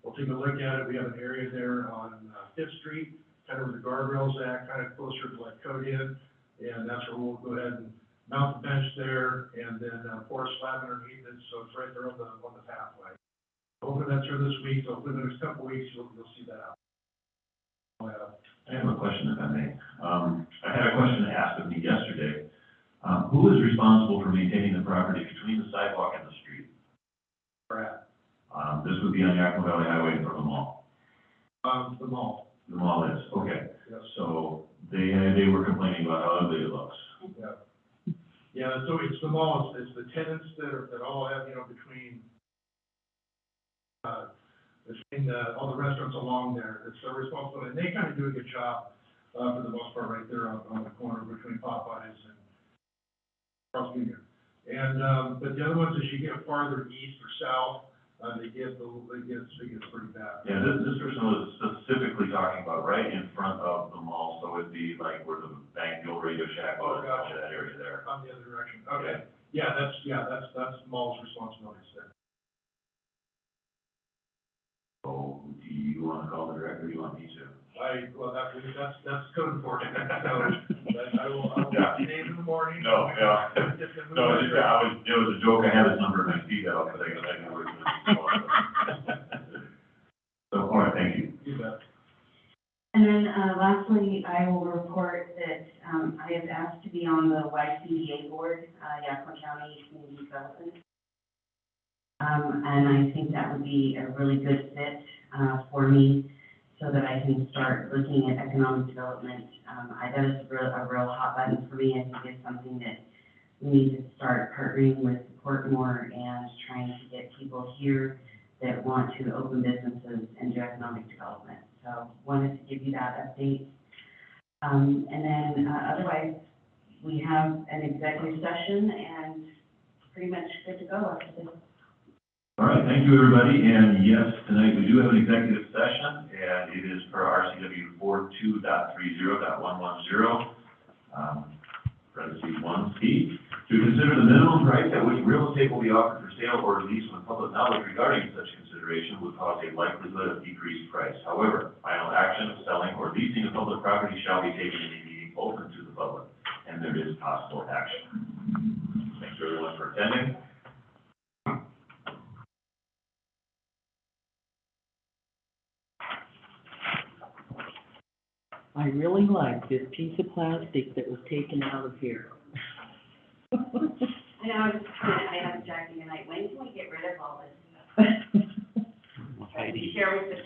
Speaker 3: We'll take a look at it. We have an area there on 5th Street, kind of where the guardrails at, kind of closer to like Codian, and that's where we'll go ahead and mount the bench there, and then pour a slab underneath it, so it's right there on the pathway. Hopefully that's here this week, so within the next couple of weeks, you'll see that out.
Speaker 4: I have a question, if I may. I had a question asked of me yesterday. Who is responsible for maintaining the property between the sidewalk and the street?
Speaker 6: Brad,
Speaker 4: This would be on Yakima Valley Highway from the mall.
Speaker 6: the mall.
Speaker 4: The mall is, okay.
Speaker 6: Yes.
Speaker 4: So they were complaining about how ugly it looks.
Speaker 6: Yeah, so it's the mall, it's the tenants that all have, between all the restaurants along there, it's their responsibility, and they kind of do a good job, for the most part, right there on the corner between Popeyes and Prosecuting. And, but the other ones, as you get farther east or south, it gets pretty bad.
Speaker 4: Yeah, this person was specifically talking about right in front of the mall, so it'd be like where the bank, the old Radio Shack was, that area there.
Speaker 6: On the other direction, okay. Yeah, that's the mall's responsibilities there.
Speaker 4: So, do you want to call the director, or do you want me to?
Speaker 6: That's code enforcement, so I will talk to Dave in the morning.
Speaker 4: No, yeah. No, it was a joke, I had his number in my feet out, but I knew where he was. So, all right, thank you.
Speaker 6: You bet.
Speaker 10: And then, lastly, I will report that, I have asked to be on the YCDA board, Yakima County Community Development. And I think that would be a really good fit, for me, so that I can start looking at economic development. That is a real hot button for me. I think it's something that we need to start partnering with support more and trying to get people here that want to open businesses and do economic development. So wanted to give you that update. And then otherwise, we have an executive session and pretty much good to go after this.
Speaker 4: All right, thank you, everybody, and yes, tonight we do have an executive session, and it is per RCW 42.30.110, parentheses 1C, to consider the minimum price at which real estate will be offered for sale or lease when public knowledge regarding such consideration would cause a likelihood of decreased price. However, final action of selling or leasing a public property shall be taken in a meeting open to the public, and there is possible action. Thanks everyone for attending.
Speaker 9: I really like this piece of plastic that was taken out of here.
Speaker 10: I know, I have Jackie tonight, when can we get rid of all this?
Speaker 13: Heidi.
Speaker 10: Share with the